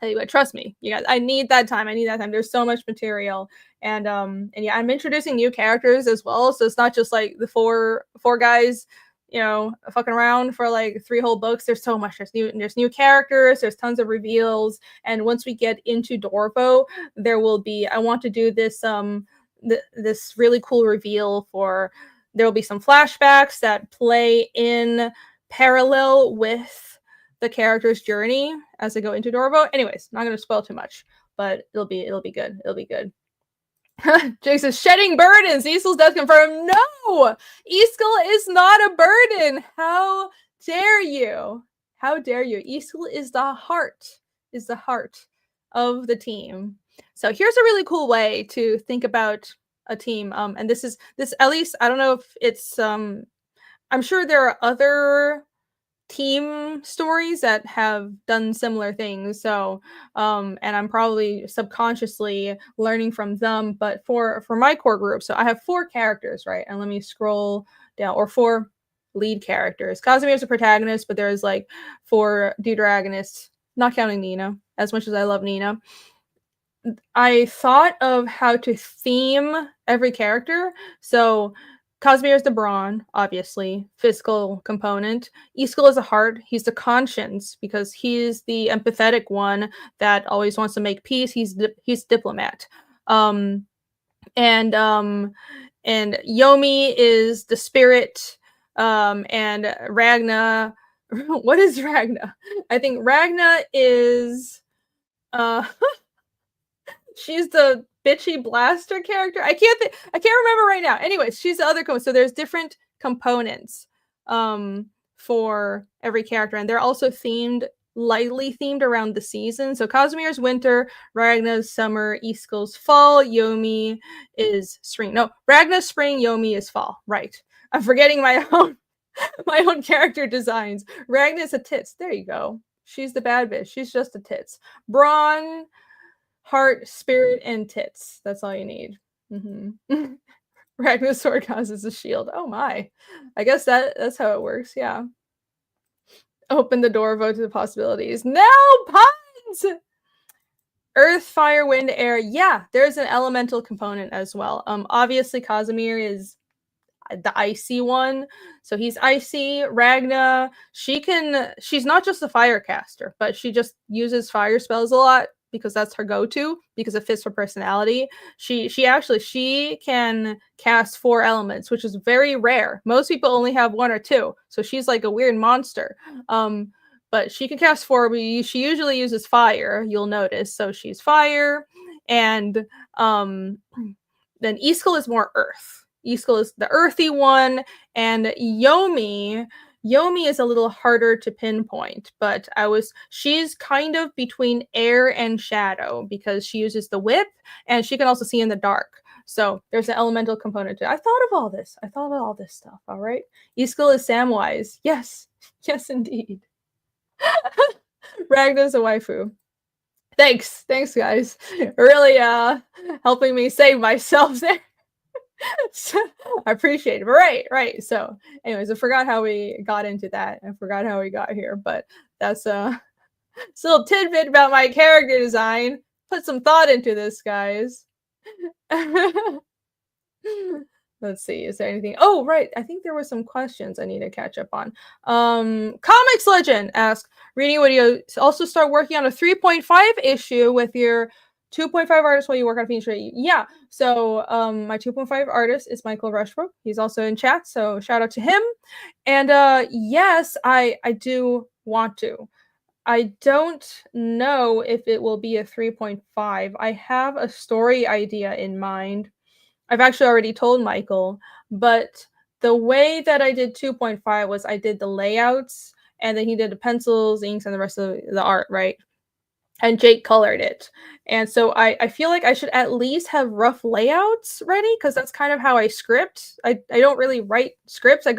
Anyway, trust me, you guys. I need that time. There's so much material, and yeah, I'm introducing new characters as well. So it's not just like the four guys, fucking around for like 3 whole books. There's so much. There's new characters. There's tons of reveals, and once we get into Dorvo, there will be. I want to do this this really cool reveal for. There will be some flashbacks that play in parallel with the character's journey as they go into Dorvo. Anyways, not going to spoil too much, but it'll be good. It'll be good. Jake says, shedding burdens. Easkel's death confirmed. No! Easkel is not a burden. How dare you? How dare you? Easkel is the heart of the team. So here's a really cool way to think about a team. And this at least, I don't know if it's I'm sure there are other team stories that have done similar things, so and I'm probably subconsciously learning from them. But for my core group, so I have 4 characters, right? And let me scroll down, or 4 lead characters. Casimir's a protagonist, but there's like 4 deuteragonists, not counting Nina, as much as I love Nina. I thought of how to theme every character. So Casimir is the brawn, obviously, physical component. Easkel is a heart. He's the conscience, because he's the empathetic one that always wants to make peace. He's diplomat. And Yomi is the spirit. And Ragna, what is Ragna? I think Ragna is she's the bitchy blaster character. I can't remember right now. Anyways, she's the other component. So there's different components for every character, and they're also lightly themed around the season. So Casimir's winter, Ragna's summer, Easkel's fall, Yomi is spring. No, Ragna's spring, Yomi is fall. Right. I'm forgetting my own character designs. Ragna's a tits. There you go. She's the bad bitch. She's just a tits. Brawn, heart, spirit, and tits. That's all you need. Mm-hmm. Ragna's sword causes a shield. Oh my. I guess that's how it works. Yeah. Open the door, vote to the possibilities. No puns! Earth, fire, wind, air. Yeah, there's an elemental component as well. Obviously, Casimir is the icy one, so he's icy. Ragna, she's not just a fire caster, but she just uses fire spells a lot, because that's her go-to, because it fits her personality. She can cast 4 elements, which is very rare. Most people only have 1 or 2, so she's like a weird monster. But she can cast 4, but she usually uses fire, you'll notice. So she's fire, and then Easkel is more earth. Easkel is the earthy one, and Yomi is a little harder to pinpoint, but she's kind of between air and shadow, because she uses the whip, and she can also see in the dark. So there's an elemental component to it. I thought of all this stuff, all right? Easkel is Samwise. Yes, indeed. Ragna's a waifu. Thanks. Thanks, guys. Really helping me save myself there. So, I appreciate it. But right. So anyways, I forgot how we got into that. I forgot how we got here, but that's it's a little tidbit about my character design. Put some thought into this, guys. Let's see, is there anything? Oh, right. I think there were some questions I need to catch up on. Comics Legend asks, reading video also start working on a 3.5 issue with your 2.5 artist while you work on feature. Yeah. So my 2.5 artist is Michael Rushbrook. He's also in chat, so shout out to him. And yes, I do want to. I don't know if it will be a 3.5. I have a story idea in mind. I've actually already told Michael, but the way that I did 2.5 was I did the layouts, and then he did the pencils, inks, and the rest of the art, right? And Jake colored it. And so I feel like I should at least have rough layouts ready, because that's kind of how I script. I don't really write scripts. I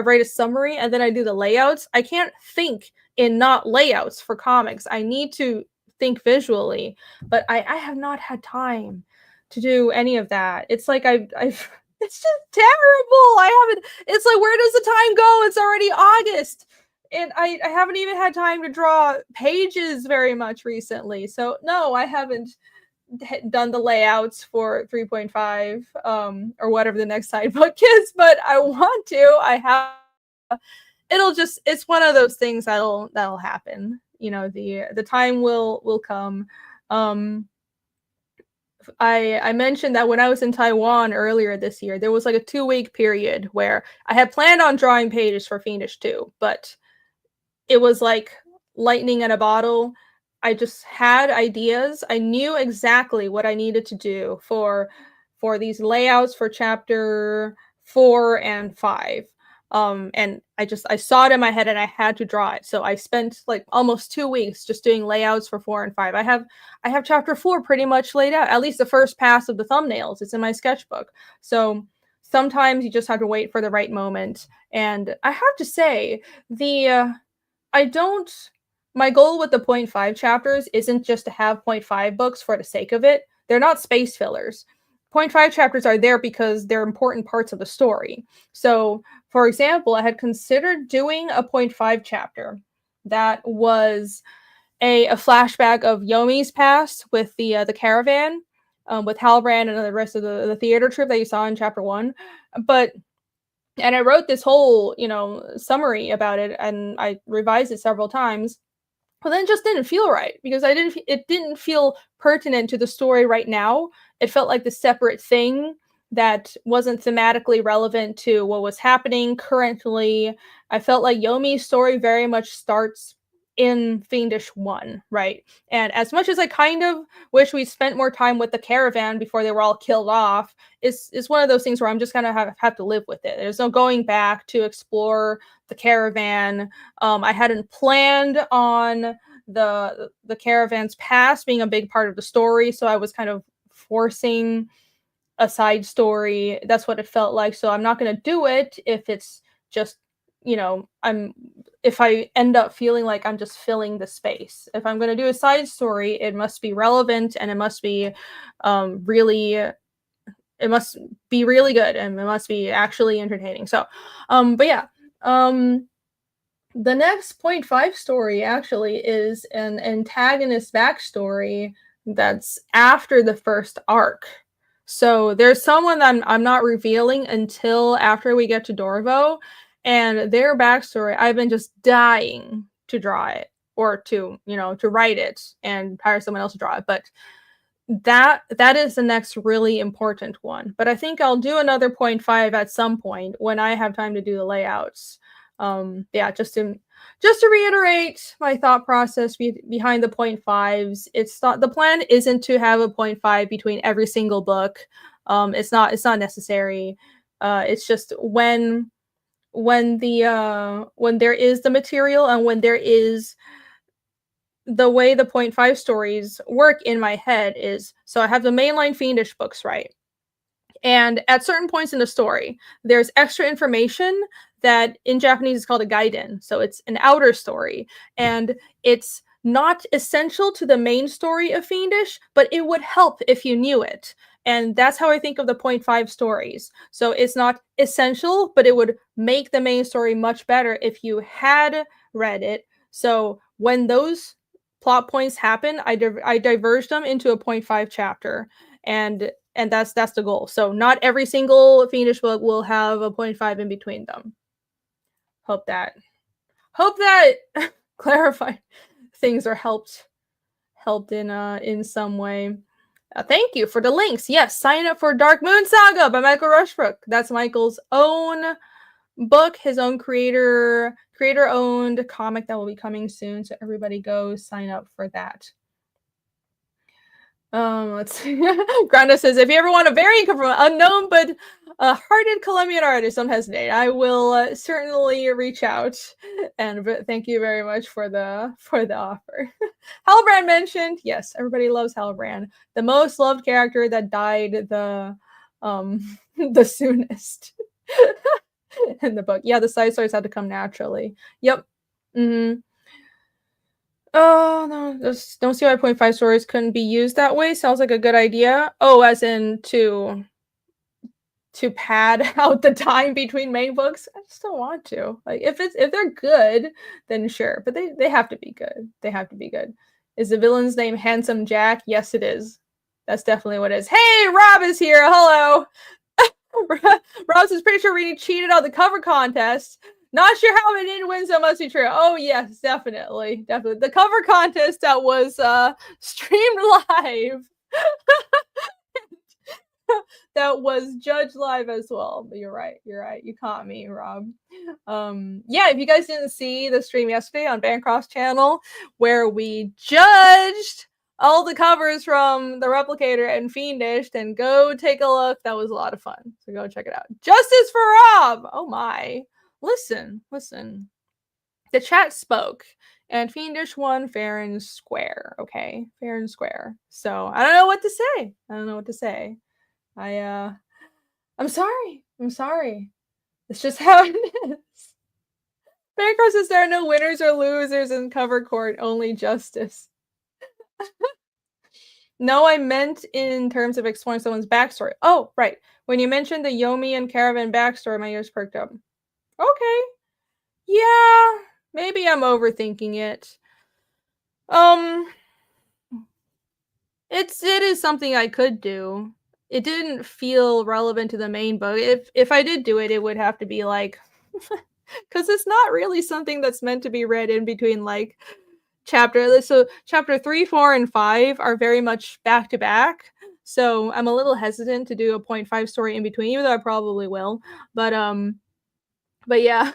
write a summary and then I do the layouts. I can't think in not layouts for comics. I need to think visually, but I have not had time to do any of that. It's like I've it's just terrible. It's like, where does the time go? It's already August. And I haven't even had time to draw pages very much recently. So no, I haven't done the layouts for 3.5 or whatever the next side book is, but I want to. I have it's one of those things that'll happen. You know, the time will come. I mentioned that when I was in Taiwan earlier this year, there was like a 2-week period where I had planned on drawing pages for Fiendish 2, but it was like lightning in a bottle. I just had ideas. I knew exactly what I needed to do for these layouts for chapter 4 and 5. And I saw it in my head and I had to draw it. So I spent like almost 2 weeks just doing layouts for 4 and 5. I have chapter 4 pretty much laid out, at least the first pass of the thumbnails. It's in my sketchbook. So sometimes you just have to wait for the right moment. And I have to say, my goal with the 0.5 chapters isn't just to have 0.5 books for the sake of it. They're not space fillers. 0.5 chapters are there because they're important parts of the story. So, for example, I had considered doing a 0.5 chapter that was a flashback of Yomi's past with the caravan, with Halbrand and the rest of the theater troupe that you saw in chapter 1. And I wrote this whole, summary about it, and I revised it several times. But then it just didn't feel right, because it didn't feel pertinent to the story right now. It felt like the separate thing that wasn't thematically relevant to what was happening currently. I felt like Yomi's story very much starts in Fiendish 1, right? And as much as I kind of wish we spent more time with the caravan before they were all killed off, it's one of those things where I'm just gonna have to live with it. There's no going back to explore the caravan. I hadn't planned on the caravan's past being a big part of the story, so I was kind of forcing a side story. That's what it felt like. So I'm not going to do it if it's just, if I end up feeling like I'm just filling the space. If I'm going to do a side story, it must be relevant, and it must be really good, and it must be actually entertaining. So, but yeah, the next 0.5 story actually is an antagonist backstory that's after the first arc. So there's someone that I'm not revealing until after we get to Dorvo, and their backstory, I've been just dying to draw it, or to write it and hire someone else to draw it. But that is the next really important one. But I think I'll do another 0.5 at some point when I have time to do the layouts. Just to reiterate my thought process behind the 0.5s, the plan isn't to have a 0.5 between every single book. It's not necessary. It's just when there is the material, and when there is the way the 0.5 stories work in my head is, so I have the mainline Fiendish books, right? And at certain points in the story, there's extra information that in Japanese is called a gaiden. So it's an outer story, and it's not essential to the main story of Fiendish, but it would help if you knew it. And that's how I think of the 0.5 stories. So it's not essential, but it would make the main story much better if you had read it. So when those plot points happen, I diverge them into a 0.5 chapter, and that's the goal. So not every single Fiendish book will have a 0.5 in between them. Hope that clarify things are helped in some way. Thank you for the links. Yes, sign up for Dark Moon Saga by Michael Rushbrook. That's Michael's own book, his own creator-owned comic that will be coming soon. So everybody go sign up for that. Let's see. Granda says, if you ever want a variant from an unknown but hearted Colombian artist, don't hesitate. I will certainly reach out. And thank you very much for the offer. Halbrand mentioned, yes, everybody loves Halbrand. The most loved character that died the soonest in the book. Yeah, the side stories had to come naturally. Yep. Oh, no, just don't see why 0.5 stories couldn't be used that way. Sounds like a good idea. Oh, as in to pad out the time between main books. I just don't want to. Like, if they're good, then sure. But they have to be good. They have to be good. Is the villain's name Handsome Jack? Yes, it is. That's definitely what it is. Hey, Rob is here. Hello. Rob is pretty sure Rini cheated on the cover contest. Not sure how it didn't win, so it must be true. Oh, yes, definitely. Definitely. The cover contest that was streamed live. That was judged live as well. But you're right. You're right. You caught me, Rob. Yeah, if you guys didn't see the stream yesterday on Bancroft's channel where we judged all the covers from The Replicator and Fiendish, then go take a look. That was a lot of fun. So go check it out. Justice for Rob! Oh my. Listen. The chat spoke, and Fiendish won fair and square, okay? Fair and square. So, I don't know what to say. I'm sorry. It's just how it is. Bancroft says there are no winners or losers in cover court, only justice. No, I meant in terms of exploring someone's backstory. Oh, right. When you mentioned the Yomi and Caravan backstory, my ears perked up. Okay. Yeah, maybe I'm overthinking it. It is something I could do. It didn't feel relevant to the main book. If I did do it, it would have to be like, because it's not really something that's meant to be read in between like chapter. So chapter 3, 4, and 5 are very much back to back. So I'm a little hesitant to do a 0.5 story in between, even though I probably will. But yeah.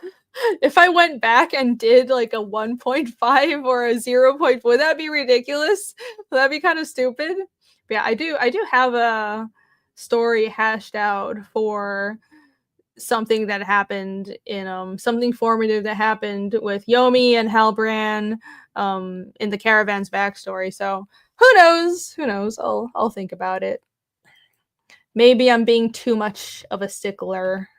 If I went back and did like a 1.5 or a 0. Would that be ridiculous? Would that be kind of stupid? But yeah, I do have a story hashed out for something that happened in something formative that happened with Yomi and Halbrand in the Caravan's backstory. So who knows? I'll think about it. Maybe I'm being too much of a stickler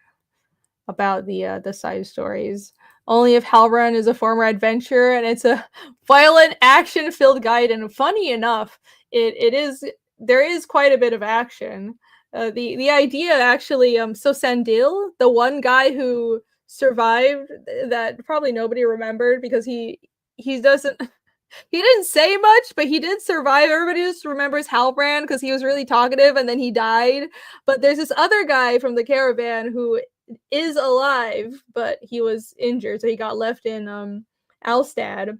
about the side stories. Only if Halbrand is a former adventurer and it's a violent, action-filled guide. And funny enough, there is quite a bit of action. The idea actually, so Sandil, the one guy who survived that probably nobody remembered because he didn't say much, but he did survive. Everybody just remembers Halbrand because he was really talkative and then he died. But there's this other guy from the caravan who is alive, but he was injured, so he got left in Alstad. And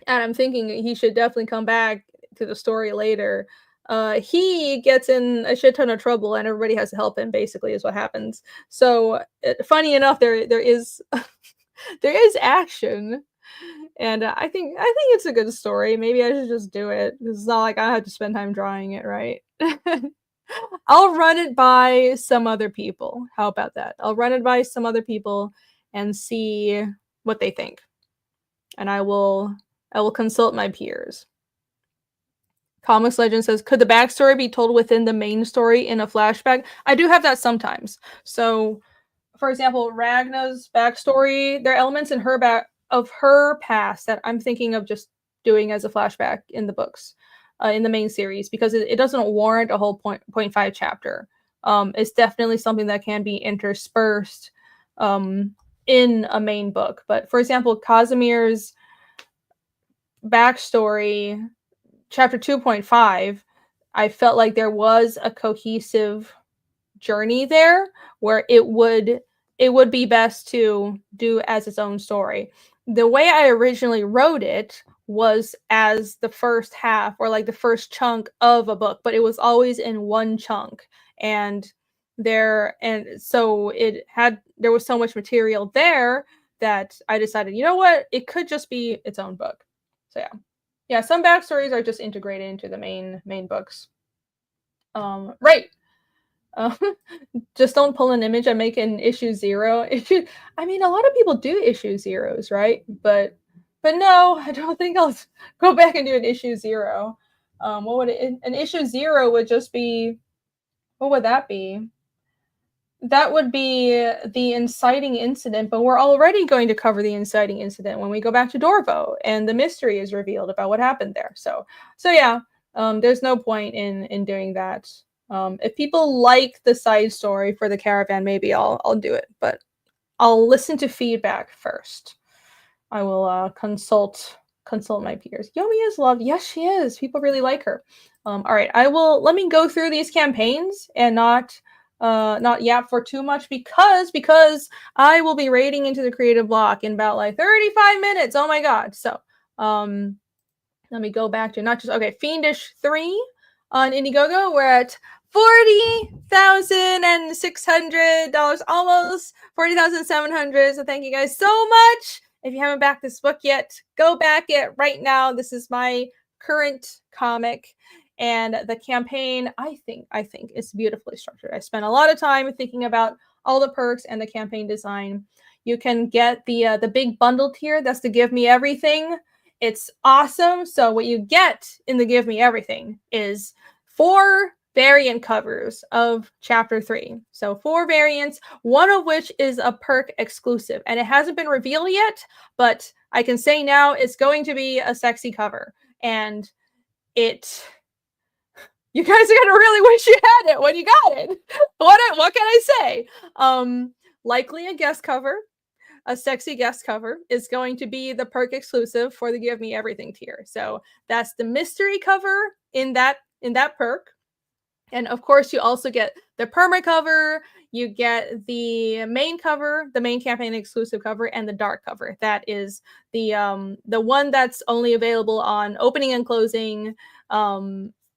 I'm thinking he should definitely come back to the story later. He gets in a shit ton of trouble, and everybody has to help him. Basically, is what happens. So, funny enough, there is there is action, and I think it's a good story. Maybe I should just do it. It's not like I have to spend time drawing it, right? I'll run it by some other people. How about that? I'll run it by some other people and see what they think. And I will consult my peers. Comics Legend says, could the backstory be told within the main story in a flashback? I do have that sometimes. So, for example, Ragna's backstory, there are elements in her past that I'm thinking of just doing as a flashback in the books, in the main series, because it doesn't warrant a whole 0.5 chapter. It's definitely something that can be interspersed in a main book. But for example, Casimir's backstory, chapter 2.5, I felt like there was a cohesive journey there where it would be best to do as its own story. The way I originally wrote it was as the first half, or like the first chunk of a book, but it was always in one chunk. And so there was so much material there that I decided, you know what, it could just be its own book. So yeah, some backstories are just integrated into the main books. Right. Just don't pull an image and make an issue 0. I mean, a lot of people do issue 0s, right? But no, I don't think I'll go back and do an issue 0. What would an issue 0 would just be? What would that be? That would be the inciting incident, but we're already going to cover the inciting incident when we go back to Dorvo and the mystery is revealed about what happened there. So yeah, there's no point in doing that. If people like the side story for the caravan, maybe I'll do it, but I'll listen to feedback first. I will consult my peers. Yomi is loved. Yes, she is. People really like her. All right, let me go through these campaigns and not yap for too much, because I will be raiding into the creative block in about like 35 minutes. Oh my god. So let me go back to Fiendish 3 on Indiegogo. We're at $40,600, almost $40,700. So thank you guys so much. If you haven't backed this book yet, go back it right now. This is my current comic, and the campaign, I think is beautifully structured. I spent a lot of time thinking about all the perks and the campaign design. You can get the big bundle tier. That's the Give Me Everything. It's awesome. So what you get in the Give Me Everything is 4 variant covers of chapter 3. So 4 variants, one of which is a perk exclusive, and it hasn't been revealed yet, but I can say now it's going to be a sexy cover. And you guys are gonna really wish you had it when you got it. What can I say? Likely a guest cover. A sexy guest cover is going to be the perk exclusive for the Give Me Everything tier. So that's the mystery cover in that perk. And of course, you also get the perma cover, you get the main cover, the main campaign exclusive cover, and the dark cover. That is the one that's only available on opening and closing,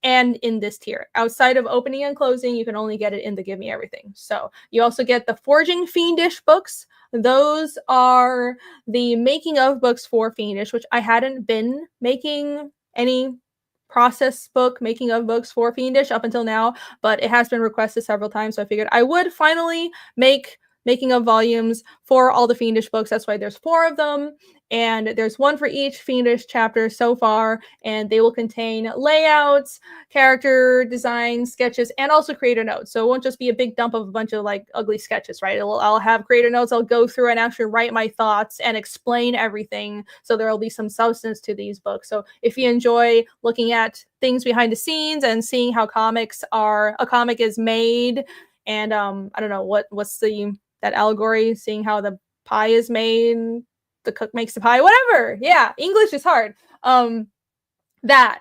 and in this tier. Outside of opening and closing, you can only get it in the Give Me Everything. So you also get the Forging Fiendish books. Those are the making of books for Fiendish, which I hadn't been making any process book making of books for Fiendish up until now, but it has been requested several times, so I figured I would finally make making of volumes for all the Fiendish books. That's why there's 4 of them, and there's 1 for each Fiendish chapter so far, and they will contain layouts, character designs, sketches, and also creator notes. So it won't just be a big dump of a bunch of like ugly sketches, right? I'll have creator notes. I'll go through and actually write my thoughts and explain everything, so there will be some substance to these books. So if you enjoy looking at things behind the scenes and seeing how a comic is made, and I don't know what's that allegory, seeing how the pie is made, the cook makes the pie, whatever. Yeah, English is hard. That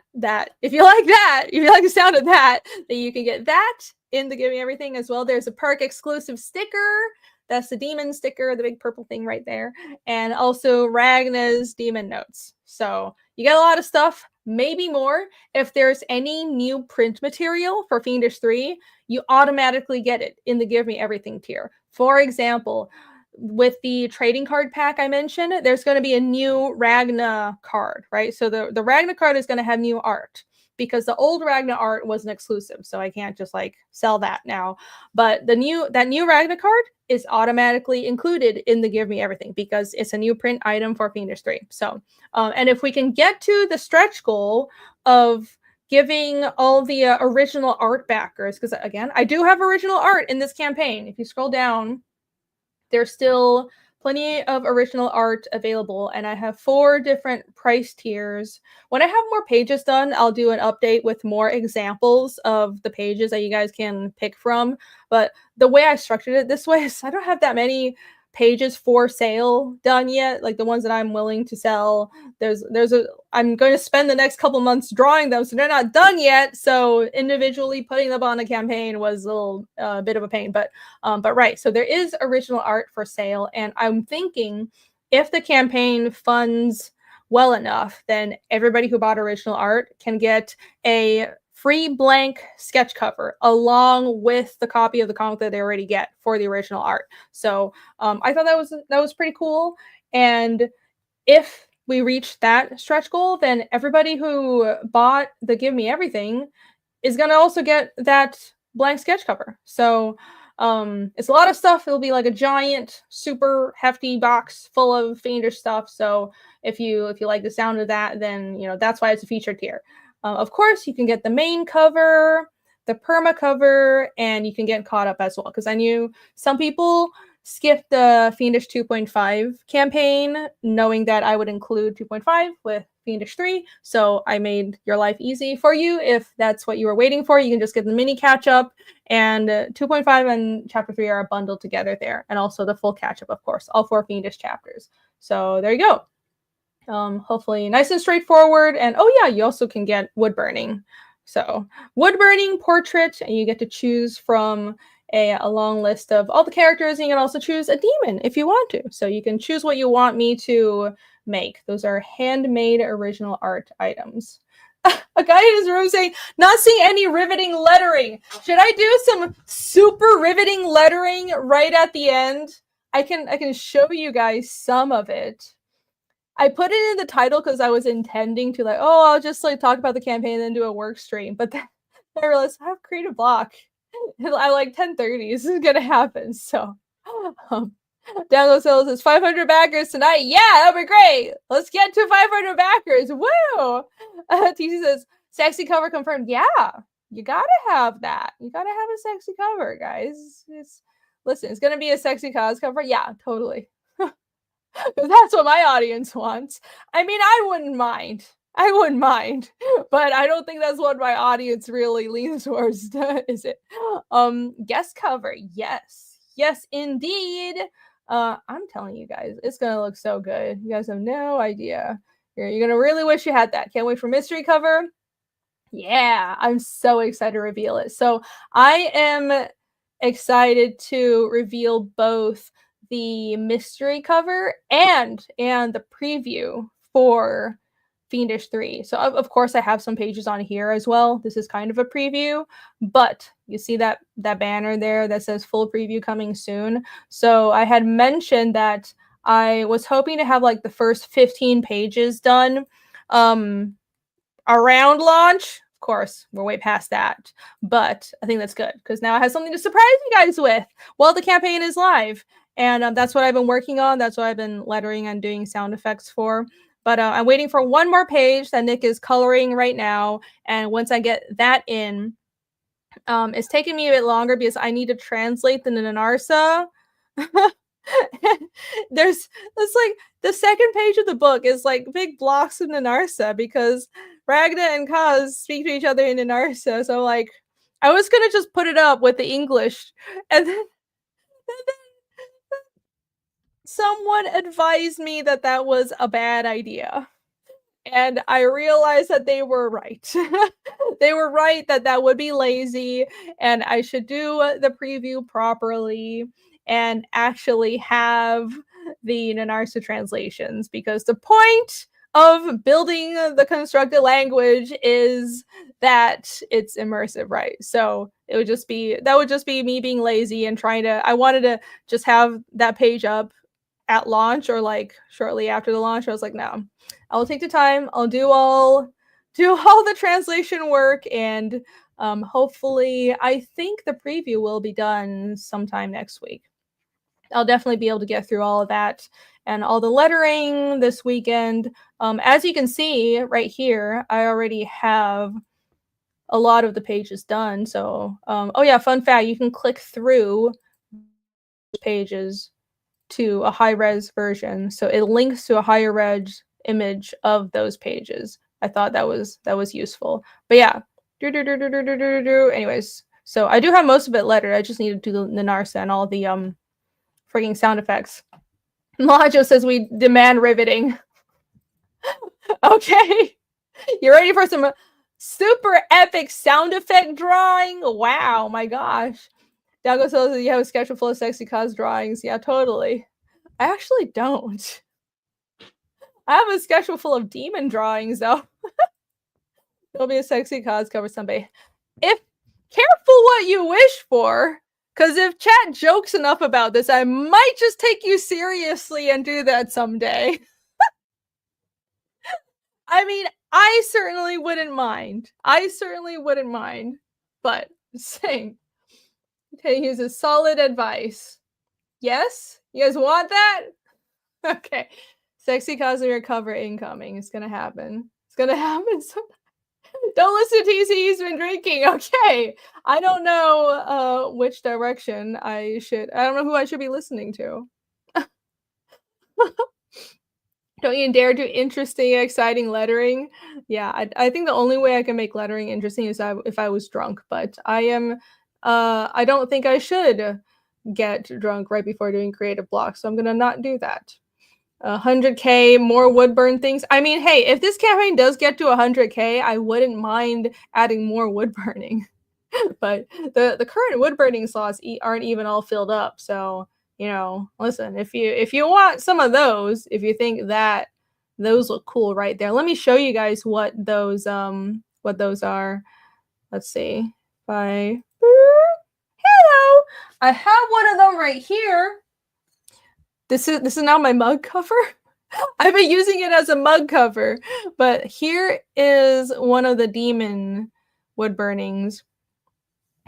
if you like the sound of that, then you can get that in the Give Me Everything as well. There's a perk exclusive sticker. That's the demon sticker, the big purple thing right there. And also Ragna's demon notes. So you get a lot of stuff, maybe more. If there's any new print material for Fiendish 3, you automatically get it in the Give Me Everything tier. For example, with the trading card pack I mentioned, there's going to be a new Ragna card, right? So the Ragna card is going to have new art, because the old Ragna art was an exclusive, so I can't just like sell that now. But that new Ragna card is automatically included in the Give Me Everything, because it's a new print item for Fiendish 3. So, and if we can get to the stretch goal of giving all the original art backers, because again, I do have original art in this campaign. If you scroll down, there's still plenty of original art available, and I have 4 different price tiers. When I have more pages done, I'll do an update with more examples of the pages that you guys can pick from, but the way I structured it this way is I don't have that many pages for sale done yet, like the ones that I'm willing to sell. There's a I'm going to spend the next couple months drawing them, so they're not done yet, so individually putting them on a campaign was a little bit of a pain, but right, so there is original art for sale, and I'm thinking if the campaign funds well enough, then everybody who bought original art can get a free blank sketch cover along with the copy of the comic that they already get for the original art. So I thought that was pretty cool. And if we reach that stretch goal, then everybody who bought the Give Me Everything is going to also get that blank sketch cover. So it's a lot of stuff. It'll be like a giant, super hefty box full of Fiendish stuff. So if you like the sound of that, then that's why it's a featured tier. Of course, you can get the main cover, the perma cover, and you can get caught up as well. Because I knew some people skipped the Fiendish 2.5 campaign, knowing that I would include 2.5 with Fiendish 3. So I made your life easy for you. If that's what you were waiting for, you can just get the mini catch up, and 2.5 and chapter 3 are bundled together there, and also the full catch up, of course, all 4 Fiendish chapters. So there you go. Hopefully nice and straightforward. And oh yeah, you also can get wood burning. So wood burning portrait, and you get to choose from a long list of all the characters, and you can also choose a demon if you want to. So you can choose what you want me to make. Those are handmade original art items. A guy in his room saying, not seeing any riveting lettering. Should I do some super riveting lettering right at the end? I can show you guys some of it. I put it in the title because I was intending to I'll just talk about the campaign and then do a work stream. But then I realized I have creative block. I 10:30. This is gonna happen. So Download Sales says 500 backers tonight. Yeah, that'd be great. Let's get to 500 backers. Woo! TC says sexy cover confirmed. Yeah, you gotta have that. You gotta have a sexy cover, guys. Listen, it's gonna be a sexy cause cover. Yeah, totally. That's what my audience wants. I mean, I wouldn't mind, but I don't think that's what my audience really leans towards, is it? Guest cover, yes, indeed. I'm telling you guys, it's gonna look so good. You guys have no idea. You're gonna really wish you had that. Can't wait for mystery cover. Yeah, I'm so excited to reveal it. So I am excited to reveal both the mystery cover and the preview for Fiendish 3. So of course I have some pages on here as well. This is kind of a preview, but you see that banner there that says full preview coming soon. So I had mentioned that I was hoping to have the first 15 pages done around launch. Of course, we're way past that, but I think that's good because now I have something to surprise you guys with while the campaign is live. And that's what I've been working on. That's what I've been lettering and doing sound effects for. But I'm waiting for one more page that Nick is coloring right now. And once I get that in, it's taking me a bit longer because I need to translate the Nanarsa. There's the second page of the book is big blocks of Nanarsa because Ragna and Kaz speak to each other in Nanarsa. So I was gonna just put it up with the English, and then someone advised me that that was a bad idea. And I realized that they were right. They were right that would be lazy, and I should do the preview properly and actually have the Nanarsa translations, because the point of building the constructed language is that it's immersive, right? So that would just be me being lazy and I wanted to just have that page up at launch or shortly after the launch. I was like, no, I'll take the time. I'll do all the translation work, and hopefully, I think the preview will be done sometime next week. I'll definitely be able to get through all of that and all the lettering this weekend. As you can see right here, I already have a lot of the pages done. So, oh yeah, fun fact, you can click through pages to a high-res version, so it links to a higher res image of those pages. I thought that was useful. But yeah, anyways, so I do have most of it lettered. I just need to do the Narsa and all the freaking sound effects. Majo says we demand riveting. Okay, you ready for some super epic sound effect drawing? Wow, my gosh. Dago says you have a schedule full of sexy cos drawings. Yeah, totally. I actually don't. I have a schedule full of demon drawings, though. There'll be a sexy cos cover someday. If careful what you wish for, because if chat jokes enough about this, I might just take you seriously and do that someday. I mean, I certainly wouldn't mind. But saying, here's a solid advice. Yes? You guys want that? Okay. Sexy Cosmere cover incoming. It's gonna happen. So don't listen to TC, he's been drinking. Okay. I don't know which direction I don't know who I should be listening to. Don't you dare do interesting, exciting lettering. Yeah, I think the only way I can make lettering interesting is if I was drunk, but I am I don't think I should get drunk right before doing creative block, so I'm gonna not do that. 100k more wood burn things. I mean, hey, if this campaign does get to 100k, I wouldn't mind adding more wood burning. But the current wood burning slots aren't even all filled up, so you know, listen, if you want some of those, if you think that those look cool right there, let me show you guys what those are. Let's see. Hello, I have one of them right here. This is now my mug cover. I've been using it as a mug cover, but here is one of the demon wood burnings.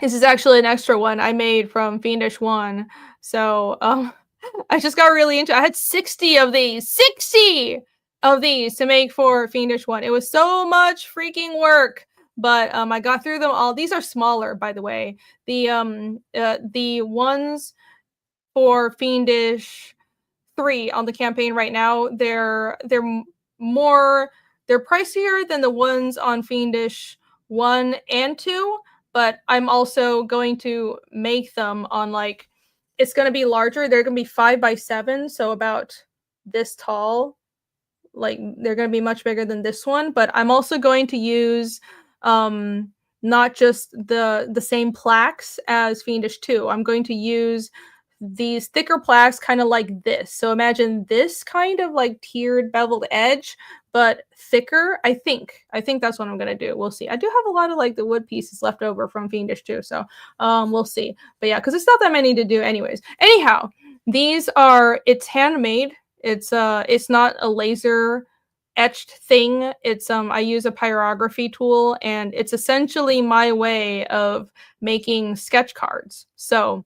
This is actually an extra one I made from Fiendish 1. So I just got really into it. I had 60 of these. 60 of these to make for Fiendish 1. It was so much freaking work. But I got through them all. These are smaller, by the way. The ones for Fiendish 3 on the campaign right now, they're pricier than the ones on Fiendish 1 and 2, but I'm also going to make them on like, it's going to be larger. They're going to be 5x7, so about this tall. Like they're going to be much bigger than this one, but I'm also going to use not just the same plaques as Fiendish 2. I'm going to use these thicker plaques kind of like this. So imagine this kind of like tiered beveled edge, but thicker. I think that's what I'm gonna do. We'll see. I do have a lot of like the wood pieces left over from Fiendish 2, so we'll see. But yeah, because it's not that many to do anyways. Anyhow, these are, it's handmade. It's not a laser etched thing. It's I use a pyrography tool, and it's essentially my way of making sketch cards. So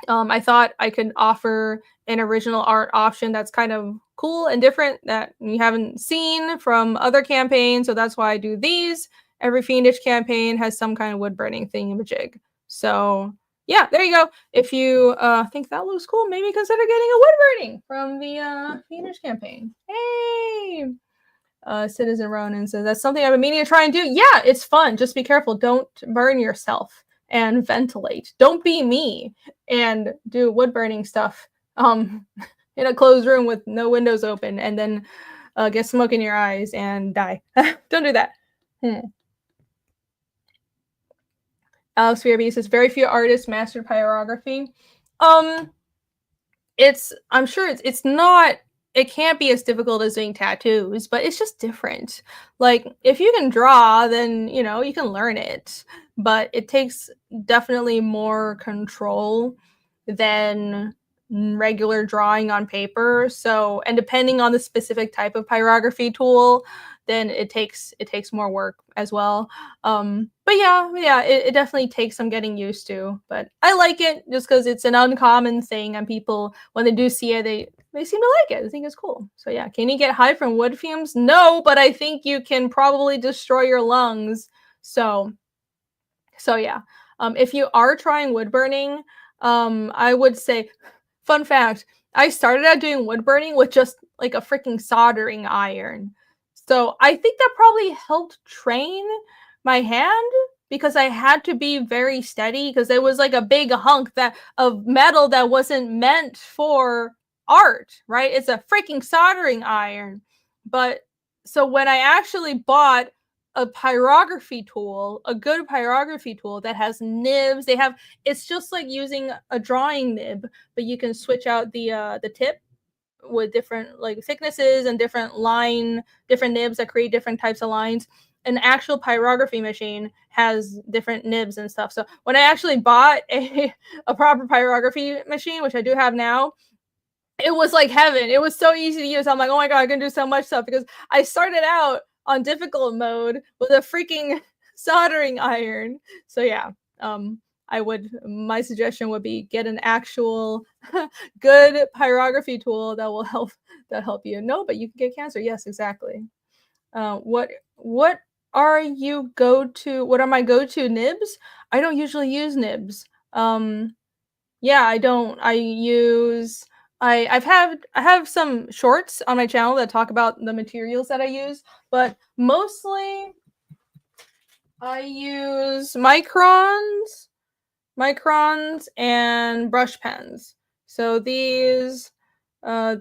I thought I could offer an original art option that's kind of cool and different that you haven't seen from other campaigns. So that's why I do these. Every Fiendish campaign has some kind of wood burning thingamajig. So yeah, there you go. If you think that looks cool, maybe consider getting a wood burning from the Fiendish campaign. Hey! Citizen Ronan says, that's something I've been meaning to try and do. Yeah, it's fun. Just be careful. Don't burn yourself. And ventilate. Don't be me and do wood burning stuff in a closed room with no windows open and then get smoke in your eyes and die. Don't do that. Alex VRB says, very few artists mastered pyrography. I'm sure it's not, it can't be as difficult as doing tattoos, but it's just different. Like if you can draw, then you know you can learn it, but it takes definitely more control than regular drawing on paper. So, and depending on the specific type of pyrography tool, then it takes more work as well. But yeah, it definitely takes some getting used to, but I like it just because it's an uncommon thing, and people, when they do see it, they seem to like it. I think it's cool. So yeah, can you get high from wood fumes? No, but I think you can probably destroy your lungs. So yeah, if you are trying wood burning, I would say Fun fact, I started out doing wood burning with just like a freaking soldering iron. So I think that probably helped train my hand because I had to be very steady because there was like a big hunk that of metal that wasn't meant for art, right? It's a freaking soldering iron. But so when I actually bought a pyrography tool, a good pyrography tool that has nibs, it's just like using a drawing nib, but you can switch out the tip with different like thicknesses and different nibs that create different types of lines. An actual pyrography machine has different nibs and stuff. So when I actually bought a proper pyrography machine, which I do have now, it was like heaven. It was so easy to use. I'm like, oh my god, I can do so much stuff because I started out on difficult mode with a freaking soldering iron. So yeah, my suggestion would be get an actual good pyrography tool that will help you. No, but you can get cancer. Yes, exactly. What are my go-to nibs? I don't usually use nibs. Yeah, I don't. I have some shorts on my channel that talk about the materials that I use, but mostly I use microns and brush pens. So these are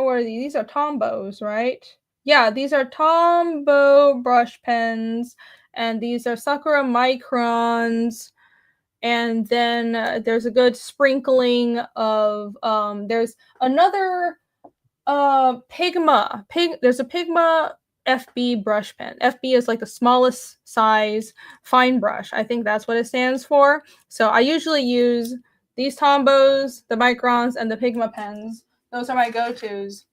what are these? These are Tombos, right? Yeah, these are Tombow brush pens, and these are Sakura microns. And then there's a good sprinkling of there's another Pigma. There's a Pigma FB brush pen. FB is like the smallest size fine brush. I think that's what it stands for. So I usually use these Tombos, the microns, and the Pigma pens. Those are my go-tos.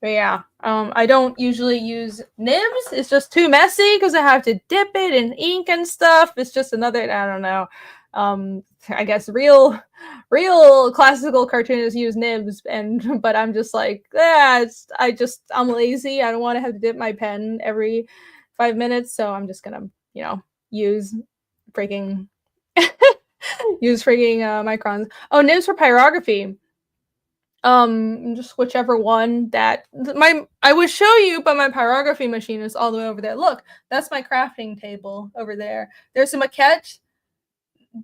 But yeah, I don't usually use nibs. It's just too messy because I have to dip it in ink and stuff. It's just another, I don't know. I guess real classical cartoonists use nibs, but I'm just like, yeah, I'm lazy. I don't want to have to dip my pen every 5 minutes, so I'm just gonna, use freaking microns. Oh, nibs for pyrography. Just whichever one that I would show you, but my pyrography machine is all the way over there. Look, that's my crafting table over there. There's a maquette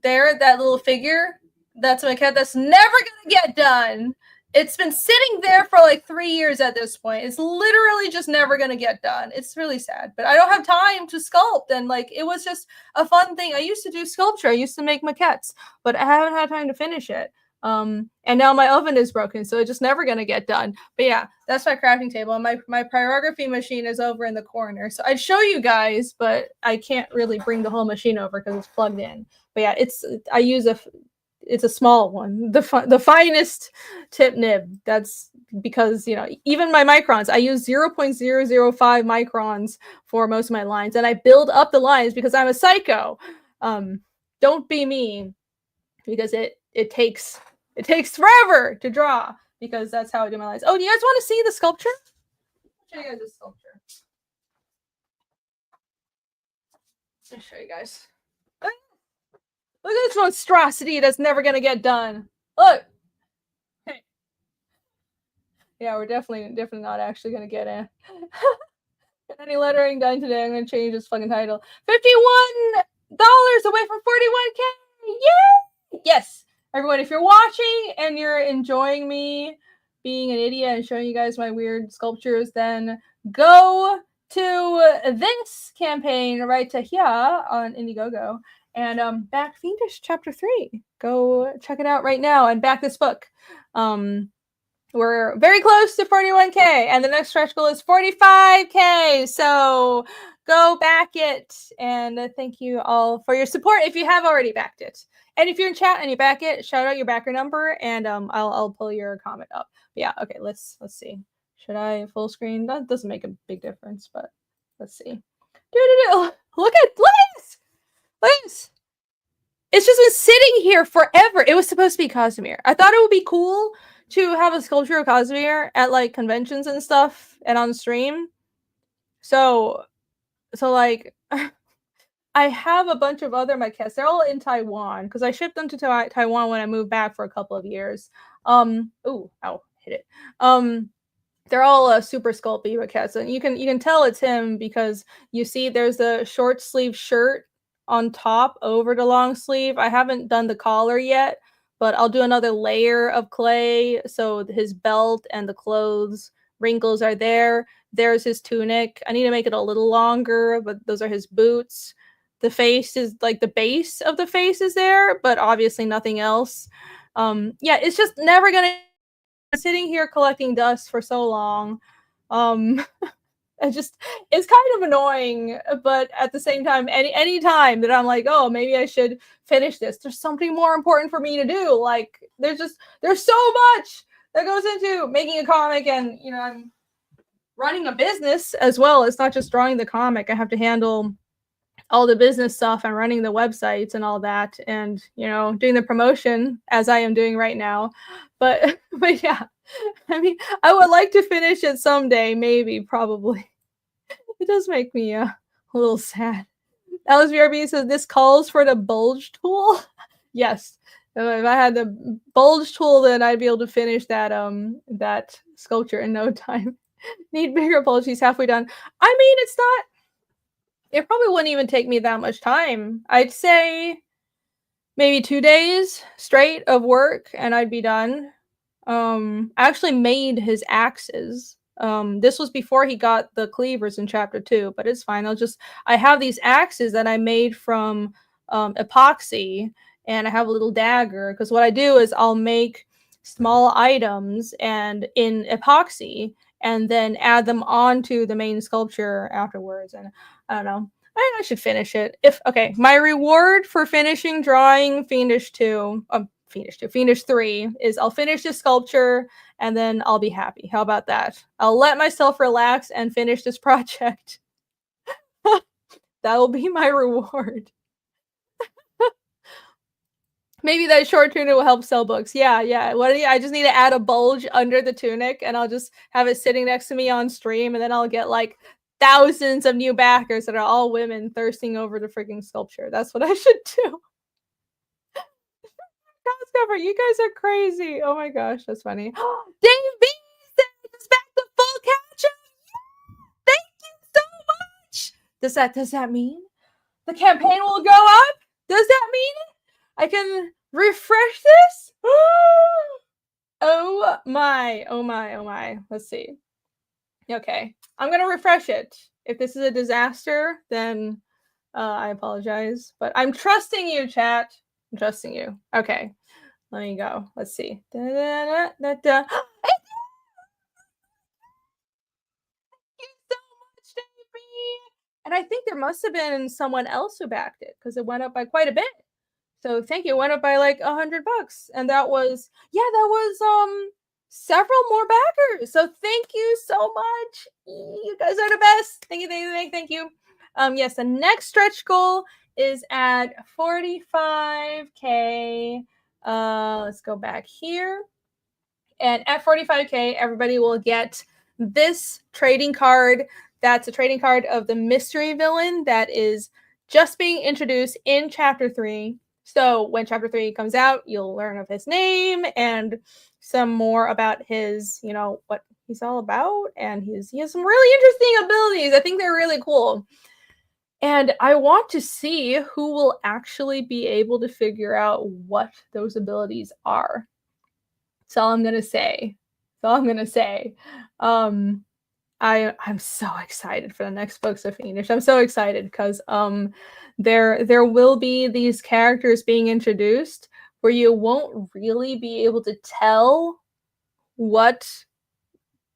there, that little figure. That's a maquette that's never gonna get done. It's been sitting there for like 3 years at this point. It's literally just never gonna get done. It's really sad, but I don't have time to sculpt, and like it was just a fun thing. I used to do sculpture. I used to make maquettes, but I haven't had time to finish it. And now my oven is broken, so it's just never gonna get done. But yeah, that's my crafting table. And my pyrography machine is over in the corner. So I'd show you guys, but I can't really bring the whole machine over because it's plugged in. But yeah, it's a small one, the finest tip nib. That's because even my microns, I use 0.005 microns for most of my lines, and I build up the lines because I'm a psycho. Don't be me, because it takes forever to draw, because that's how I do my lines. Oh, do you guys want to see the sculpture? I'll show you guys the sculpture. I'll show you guys. Look at this monstrosity that's never gonna get done. Look. Hey. Yeah, we're definitely not actually gonna get in. Any lettering done today? I'm gonna change this fucking title. $51 away from 41K. Yay! Yes, everyone, if you're watching and you're enjoying me being an idiot and showing you guys my weird sculptures, then go to this campaign right to here on Indiegogo and back Fiendish Chapter 3. Go check it out right now and back this book. We're very close to 41K, and the next stretch goal is 45K. So go back it, and thank you all for your support if you have already backed it. And if you're in chat and you back it, shout out your backer number, and I'll pull your comment up. But yeah, okay, let's see. Should I full screen? That doesn't make a big difference, but let's see. Look at this! Please. It's just been sitting here forever. It was supposed to be Casimir. I thought it would be cool to have a sculpture of Casimir at like conventions and stuff and on stream. So like I have a bunch of other maquettes. They're all in Taiwan because I shipped them to Taiwan when I moved back for a couple of years. Ooh, ow, hit it. They're all super sculpty but cats, and you can tell it's him because you see there's a short sleeve shirt on top over the long sleeve. I haven't done the collar yet, but I'll do another layer of clay so his belt and the clothes wrinkles are there. There's his tunic. I need to make it a little longer, but those are his boots. The face is like the base of the face is there, but obviously nothing else. Yeah, it's just never gonna sitting here collecting dust for so long. Um, it's kind of annoying, but at the same time, any time that I'm like, oh, maybe I should finish this, there's something more important for me to do. Like there's so much that goes into making a comic, and I'm running a business as well. It's not just drawing the comic. I have to handle all the business stuff and running the websites and all that, and doing the promotion as I am doing right now. But but yeah, I mean, I would like to finish it someday, maybe, probably. It does make me a little sad. LSVRB says this calls for the bulge tool. Yes, if I had the bulge tool, then I'd be able to finish that sculpture in no time. Need bigger bulge. He's halfway done. I mean, it's not. It probably wouldn't even take me that much time. I'd say maybe 2 days straight of work and I'd be done. I actually made his axes. This was before he got the cleavers in chapter 2, but it's fine. I have these axes that I made from epoxy, and I have a little dagger, because what I do is I'll make small items and in epoxy and then add them onto the main sculpture afterwards. And I don't know. I should finish it. Okay, my reward for finishing drawing Fiendish 2, Fiendish 3 is I'll finish the sculpture and then I'll be happy. How about that? I'll let myself relax and finish this project. That will be my reward. Maybe that short tunic will help sell books. Yeah. I just need to add a bulge under the tunic, and I'll just have it sitting next to me on stream, and then I'll get like thousands of new backers that are all women thirsting over the freaking sculpture. That's what I should do. Cover, you guys are crazy. Oh my gosh, that's funny. Dave B said it's back to full catch up. Thank you so much. Does that mean the campaign will go up? Does that mean I can refresh this? Oh my. Let's see. Okay, I'm gonna refresh it. If this is a disaster, then I apologize, but I'm trusting you, chat. I'm trusting you. Okay, let me go. Let's see. Thank you so much, JB. And I think there must have been someone else who backed it, because it went up by quite a bit. So thank you. It went up by like $100, and that was several more backers. So thank you so much. You guys are the best. Thank you. Yes, the next stretch goal is at 45K. Let's go back here. And at 45K, everybody will get this trading card. That's a trading card of the mystery villain that is just being introduced in chapter 3. So when chapter 3 comes out, you'll learn of his name and some more about his, what he's all about. And he has some really interesting abilities. I think they're really cool. And I want to see who will actually be able to figure out what those abilities are. That's all I'm going to say. I'm so excited for the next books of Fiendish. I'm so excited because there will be these characters being introduced where you won't really be able to tell what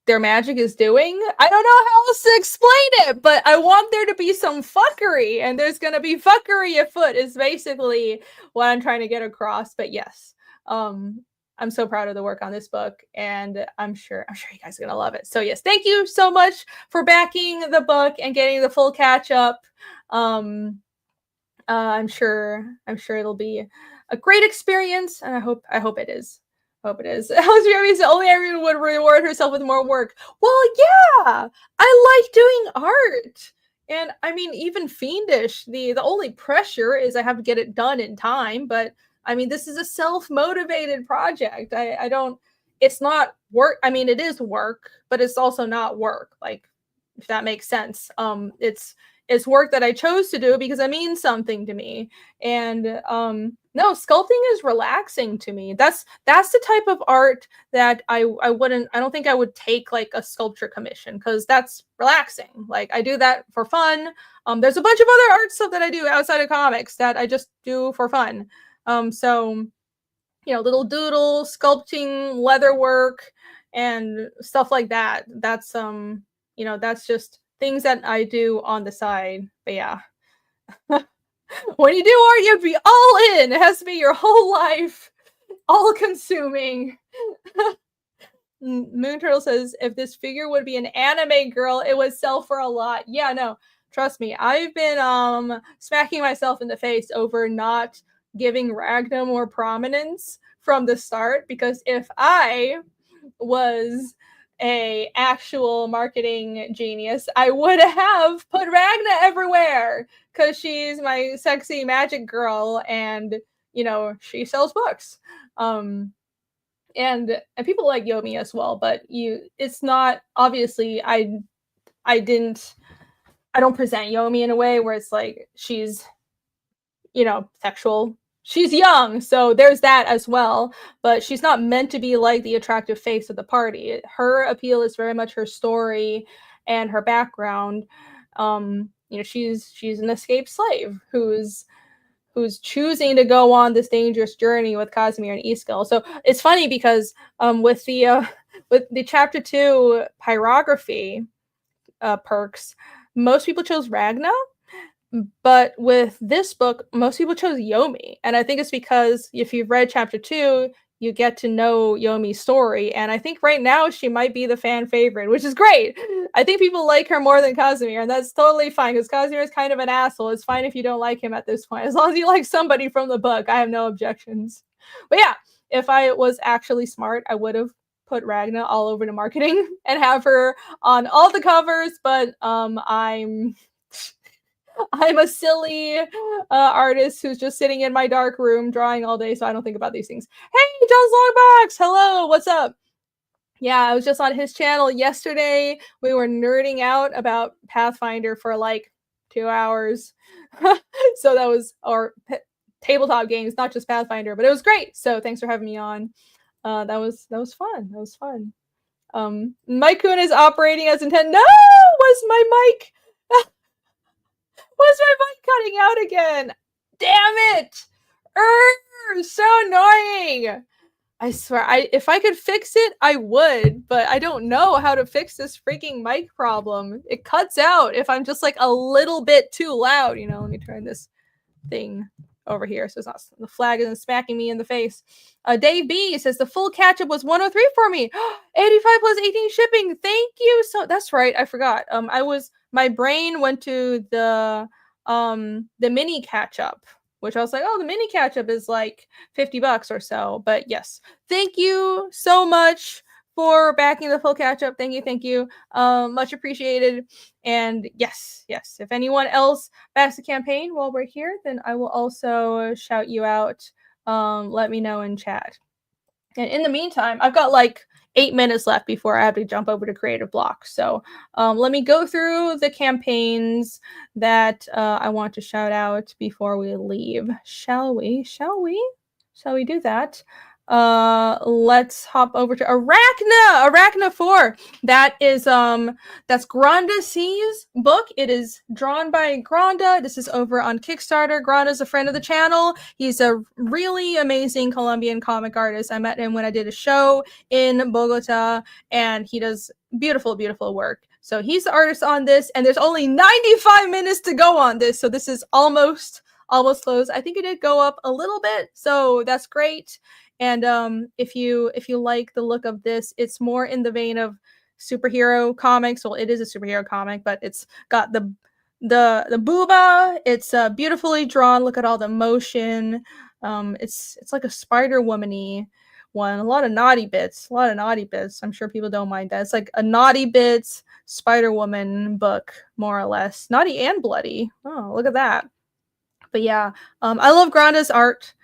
their magic is doing. I don't know how else to explain it, but I want there to be some fuckery, and there's gonna be fuckery afoot is basically what I'm trying to get across. But yes, I'm so proud of the work on this book, and I'm sure you guys are gonna love it. So yes, thank you so much for backing the book and getting the full catch up. I'm sure it'll be a great experience, and I hope it is. Only everyone would reward herself with more work. Well, yeah, I like doing art. And I mean, even Fiendish, the only pressure is I have to get it done in time, but I mean, this is a self-motivated project. I don't, it's not work. I mean, it is work, but it's also not work. Like, if that makes sense. It's work that I chose to do because it means something to me. And no, sculpting is relaxing to me. That's the type of art that I don't think I would take like a sculpture commission, because that's relaxing. Like, I do that for fun. There's a bunch of other art stuff that I do outside of comics that I just do for fun. So, little doodles, sculpting, leather work, and stuff like that. That's just things that I do on the side. But yeah. When you do art, you have to be all in. It has to be your whole life, all consuming. Moon Turtle says, if this figure would be an anime girl, it would sell for a lot. Yeah, no, trust me. I've been smacking myself in the face over not giving Ragna more prominence from the start, because if I was a actual marketing genius, I would have put Ragna everywhere, because she's my sexy magic girl, and she sells books. And people like Yomi as well, but it's not, obviously, I don't present Yomi in a way where it's like she's sexual. She's young, so there's that as well, but she's not meant to be like the attractive face of the party. Her appeal is very much her story and her background. She's an escaped slave who's choosing to go on this dangerous journey with Casimir and Iskil. So it's funny because with the chapter 2 pyrography perks, most people chose Ragna. But with this book, most people chose Yomi. And I think it's because if you've read chapter 2, you get to know Yomi's story. And I think right now she might be the fan favorite, which is great. I think people like her more than Casimir, and that's totally fine, because Casimir is kind of an asshole. It's fine if you don't like him at this point. As long as you like somebody from the book, I have no objections. But yeah, if I was actually smart, I would have put Ragna all over the marketing and have her on all the covers, but I'm a silly artist who's just sitting in my dark room drawing all day, so I don't think about these things. Hey, John's Longbox! Hello, what's up? Yeah, I was just on his channel yesterday. We were nerding out about Pathfinder for like 2 hours. So that was our tabletop games, not just Pathfinder, but it was great. So thanks for having me on. That was fun. That was fun. Mike Kuhn is operating as intended. No, was my mic? Was my mic cutting out again? Damn it! So annoying. I swear, if I could fix it, I would, but I don't know how to fix this freaking mic problem. It cuts out if I'm just like a little bit too loud. Let me turn this thing over here so it's not, the flag isn't smacking me in the face. Dave B says the full catch-up was 103 for me. 85 plus 18 shipping. Thank you. So that's right, I forgot. My brain went to the mini catch-up, which I was like, oh, the mini catch-up is like $50 or so. But yes, thank you so much for backing the full catch-up. Thank you. Much appreciated. And yes, if anyone else backs the campaign while we're here, then I will also shout you out. Let me know in chat. And in the meantime, I've got like 8 minutes left before I have to jump over to creative block. So let me go through the campaigns that I want to shout out before we leave. Shall we do that? Let's hop over to Arachna 4. That is that's Granda C's book. It is drawn by Granda. This is over on Kickstarter. Granda's a friend of the channel. He's a really amazing Colombian comic artist. I met him when I did a show in Bogota, and he does beautiful work. So he's the artist on this, and there's only 95 minutes to go on this, so this is almost closed. I think it did go up a little bit, so that's great. And if you like the look of this, it's more in the vein of superhero comics. Well, it is a superhero comic, but it's got the booba. It's beautifully drawn. Look at all the motion. It's like a Spider-Woman-y one. A lot of naughty bits. I'm sure people don't mind that. It's like a naughty bits Spider-Woman book, more or less. Naughty and bloody. Oh, look at that. But yeah, I love Granda's art.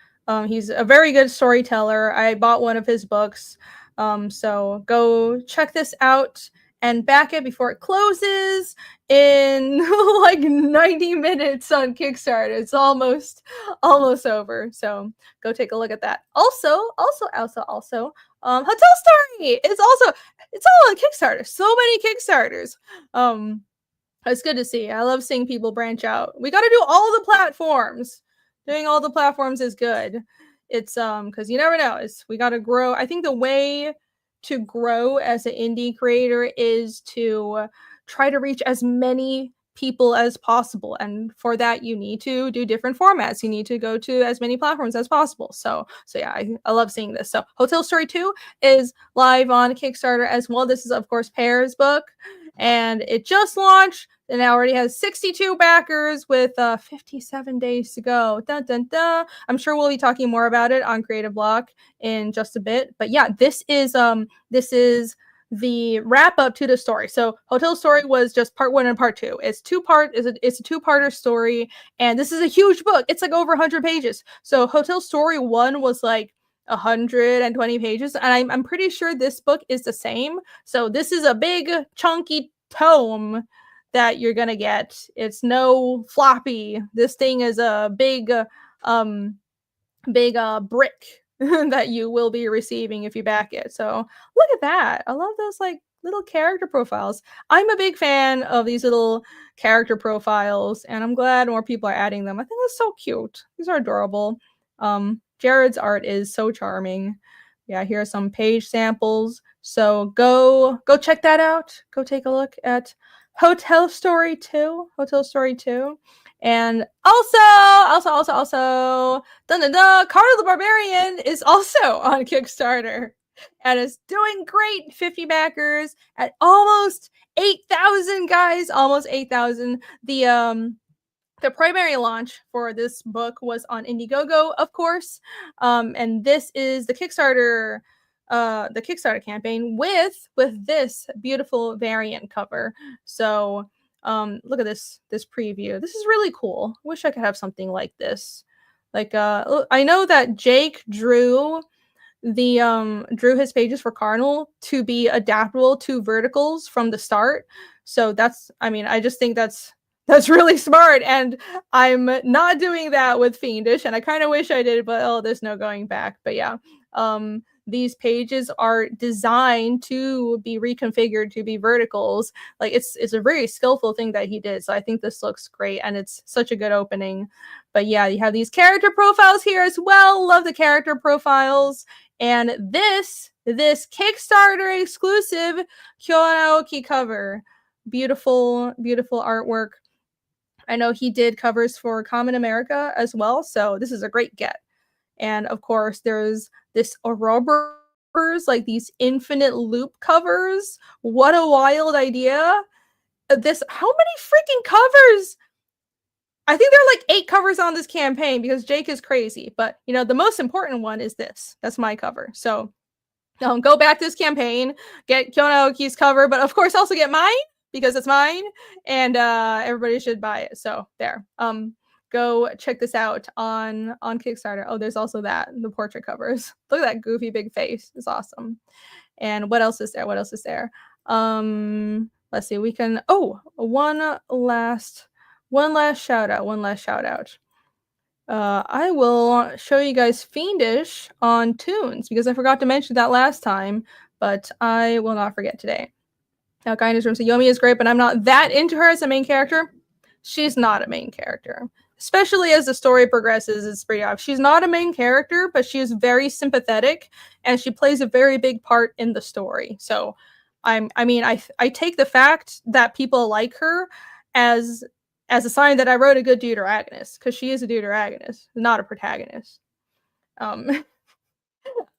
He's a very good storyteller. I bought one of his books. So go check this out and back it before it closes in like 90 minutes on Kickstarter. It's almost over. So go take a look at that. Also, Hotel Story is also, it's all on Kickstarter. So many Kickstarters. It's good to see. I love seeing people branch out. We got to do all the platforms. Doing all the platforms is good. It's because you never know. We got to grow. I think the way to grow as an indie creator is to try to reach as many people as possible, and for that you need to do different formats. You need to go to as many platforms as possible. So yeah, I love seeing this. So Hotel Story 2 is live on Kickstarter as well. This is of course Pear's book, and it just launched and it already has 62 backers with 57 days to go. Dun, dun, dun. I'm sure we'll be talking more about it on Creative Block in just a bit. But yeah, this is the wrap up to the story. So Hotel Story was just part 1 and part 2. It's a two-parter story, and this is a huge book. It's like over 100 pages. So Hotel Story 1 was like 120 pages, and I'm pretty sure this book is the same. So this is a big chunky tome that you're gonna get. It's no floppy. This thing is a big brick that you will be receiving if you back it. So look at that. I love those like little character profiles. I'm a big fan of these little character profiles, and I'm glad more people are adding them. I think that's so cute. These are adorable. Jared's art is so charming. Yeah, here are some page samples. So go check that out. Go take a look at Hotel Story 2. And also, dun, dun, dun, Carl the Barbarian is also on Kickstarter and is doing great. 50 backers at almost 8,000, guys. Almost 8,000. The primary launch for this book was on Indiegogo, of course. And this is the Kickstarter campaign with this beautiful variant cover. So look at this preview. This is really cool. Wish I could have something like this. Like I know that Jake drew his pages for Cardinal to be adaptable to verticals from the start. So I just think that's really smart, and I'm not doing that with Fiendish, and I kind of wish I did, but there's no going back. But yeah, these pages are designed to be reconfigured to be verticals. Like it's a very skillful thing that he did. So I think this looks great, and it's such a good opening. But yeah, you have these character profiles here as well. Love the character profiles. And this Kickstarter exclusive Kyonaoki cover. Beautiful, beautiful artwork. I know he did covers for Common America as well, so this is a great get. And of course, there's this rubbers, like these infinite loop covers. What a wild idea. How many freaking covers? I think there are like 8 covers on this campaign because Jake is crazy. But, the most important one is this. That's my cover. So go back this campaign, get Kyonaoki's cover, but of course also get mine, because it's mine, and everybody should buy it. So there. Go check this out on Kickstarter. Oh, there's also the portrait covers. Look at that goofy big face. It's awesome. And what else is there? Let's see. We can one last shout out. I will show you guys Fiendish on Tunes, because I forgot to mention that last time, but I will not forget today. Now, Guy in his room said, Yomi is great, but I'm not that into her as a main character. She's not a main character. Especially as the story progresses, it's pretty obvious. She's not a main character, but she is very sympathetic, and she plays a very big part in the story. So, I take the fact that people like her as a sign that I wrote a good deuteragonist, because she is a deuteragonist, not a protagonist.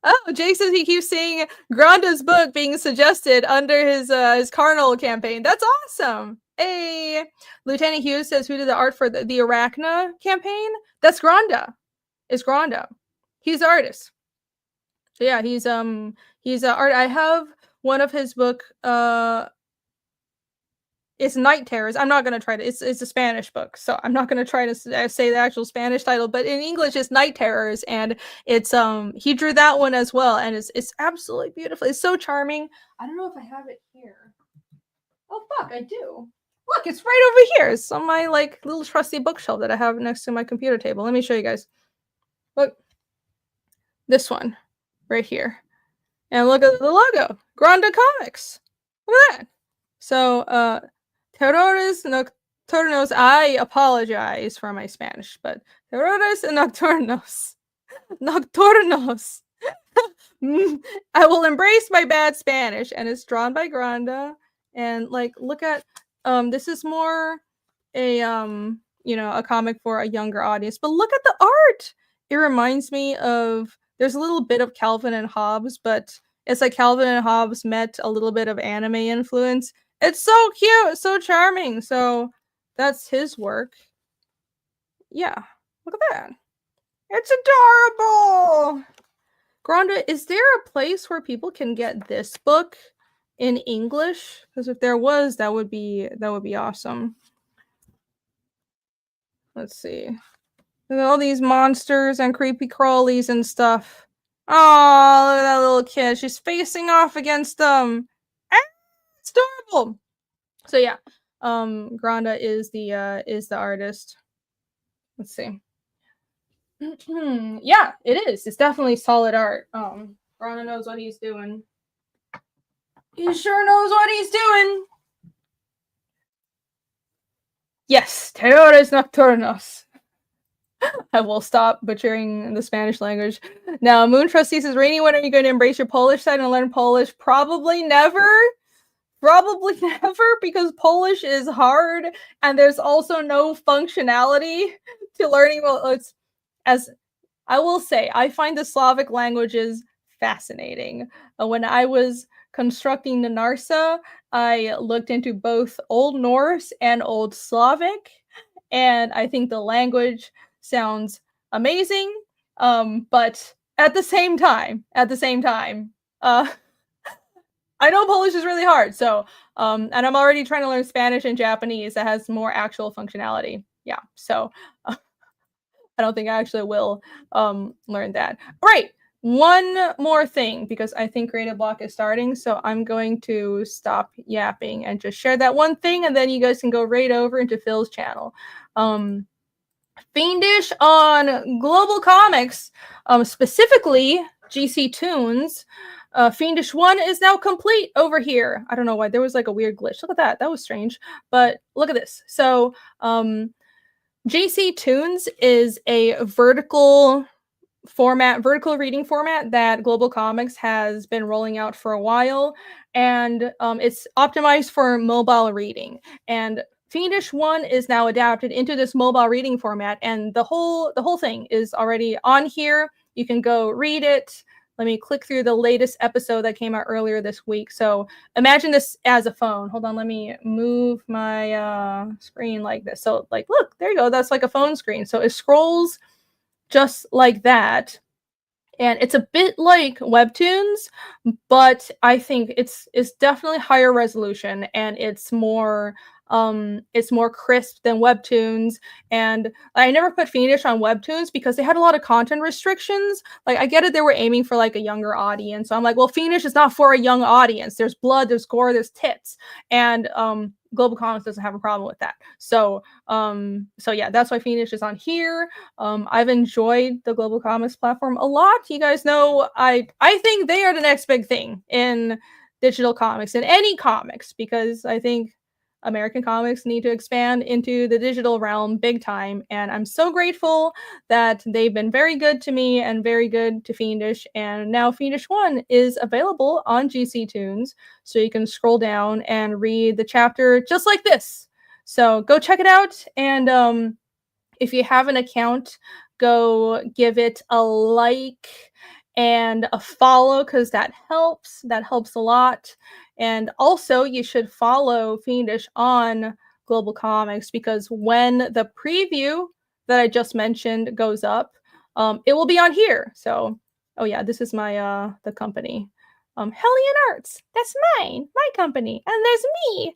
Oh, Jake says he keeps seeing Granda's book being suggested under his Carnal campaign. That's awesome. Hey, Lieutenant Hughes says, who did the art for the Arachna campaign? That's Granda. It's Granda. He's the artist. So yeah, he's art. I have one of his book. it's Night Terrors. I'm not gonna try to. It's a Spanish book, so I'm not gonna try to say the actual Spanish title. But in English, it's Night Terrors, and it's he drew that one as well, and it's absolutely beautiful. It's so charming. I don't know if I have it here. Oh fuck, I do. Look, it's right over here. It's on my like little trusty bookshelf that I have next to my computer table. Let me show you guys. Look, this one, right here, and look at the logo, Granda Comics. Look at that. So, Terrores Nocturnos. I apologize for my Spanish, but Terrores Nocturnos. Nocturnos. I will embrace my bad Spanish, and it's drawn by Granda. And like, look at this is more a you know, a comic for a younger audience, but look at the art. It reminds me of, there's a little bit of Calvin and Hobbes, but it's like Calvin and Hobbes met a little bit of anime influence. It's so cute, so charming. So that's his work. Yeah, look at that. It's adorable. Granda, is there a place where people can get this book in English? Because if there was, that would be awesome. Let's see. Look at all these monsters and creepy crawlies and stuff. Oh, look at that little kid. She's facing off against them. It's adorable. So yeah, Granda is the artist. Let's see. Yeah, it is. It's definitely solid art. Granda knows what he's doing. He sure knows what he's doing. Yes, Terrores Nocturnos. I will stop butchering the Spanish language. Now, Moon Trustee says, Rainy, when are you going to embrace your Polish side and learn Polish? Probably never. Probably never, because Polish is hard, and there's also no functionality to learning. Well, it's, as I will say, I find the Slavic languages fascinating. When I was constructing the Narsa, I looked into both Old Norse and Old Slavic, and I think the language sounds amazing. But at the same time, I know Polish is really hard, so and I'm already trying to learn Spanish and Japanese that has more actual functionality. Yeah, so I don't think I actually will learn that. All right, one more thing, because I think Creative Block is starting, so I'm going to stop yapping and just share that one thing, and then you guys can go right over into Phil's channel. Fiendish on Global Comics, specifically GC Toons. Fiendish 1 is now complete over here. I don't know why. There was like a weird glitch. Look at that. That was strange. But look at this. So GC Toons is a vertical reading format that Global Comics has been rolling out for a while. And it's optimized for mobile reading. And Fiendish 1 is now adapted into this mobile reading format. And the whole thing is already on here. You can go read it. Let me click through the latest episode that came out earlier this week. So imagine this as a phone. Hold on, let me move my screen like this. So like, look, there you go. That's like a phone screen. So it scrolls just like that. And it's a bit like Webtoons, but I think it's definitely higher resolution, and it's more crisp than Webtoons. And I never put Fiendish on Webtoons because they had a lot of content restrictions. Like, I get it, they were aiming for like a younger audience. So I'm like, well, Fiendish is not for a young audience. There's blood, there's gore, there's tits. And Global Comics doesn't have a problem with that. So yeah, that's why Fiendish is on here. I've enjoyed the Global Comics platform a lot. You guys know I think they are the next big thing in digital comics, in any comics, because I think American comics need to expand into the digital realm big time. And I'm so grateful that they've been very good to me and very good to Fiendish. And now Fiendish 1 is available on GC Toons. So you can scroll down and read the chapter just like this. So go check it out. And if you have an account, go give it a like and a follow, because that helps a lot. And also you should follow Fiendish on Global Comics, because when the preview that I just mentioned goes up, it will be on here. So, oh yeah, this is my the company, Hellion Arts. That's my company, and there's me.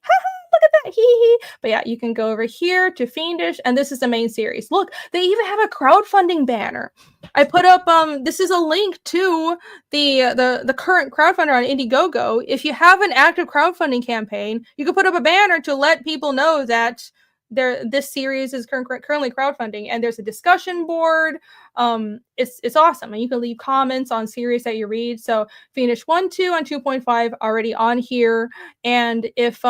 look at that, hee hee. But yeah, you can go over here to Fiendish, and this is the main series. Look, they even have a crowdfunding banner. I put up this is a link to the current crowdfunder on Indiegogo. If you have an active crowdfunding campaign, you can put up a banner to let people know that this series is currently crowdfunding, and there's a discussion board. It's awesome, and you can leave comments on series that you read. So Fiendish 1, 2, and 2.5 already on here, and if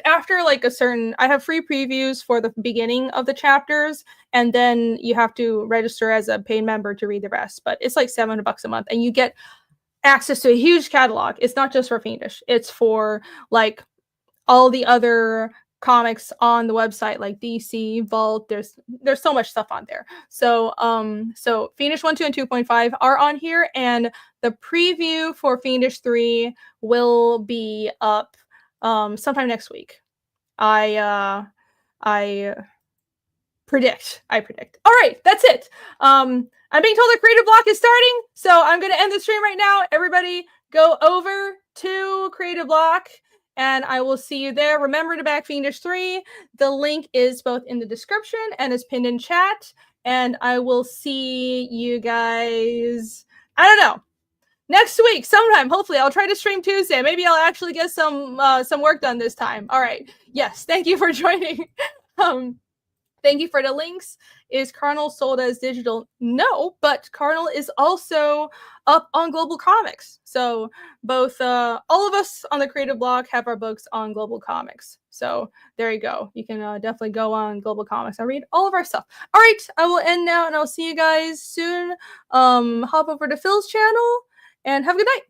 after like a certain, I have free previews for the beginning of the chapters, and then you have to register as a paid member to read the rest. But it's like $7 a month, and you get access to a huge catalog. It's not just for Fiendish; it's for like all the other comics on the website, like DC, Vault. There's so much stuff on there. So so Fiendish 1, 2, and 2.5 are on here, and the preview for Fiendish 3 will be up sometime next week. I predict. All right, that's it. I'm being told the creative block is starting, so I'm going to end the stream right now. Everybody go over to creative block, and I will see you there. Remember to back Fiendish 3. The link is both in the description and is pinned in chat. And I will see you guys, I don't know, next week sometime. Hopefully I'll try to stream Tuesday. Maybe I'll actually get some work done this time. All right. Yes, thank you for joining. Thank you for the links. Is Carnal sold as digital? No, but Carnal is also up on Global Comics. So both all of us on the creative block have our books on Global Comics. So there you go. You can definitely go on Global Comics and read all of our stuff. All right, I will end now, and I'll see you guys soon. Hop over to Phil's channel, and have a good night.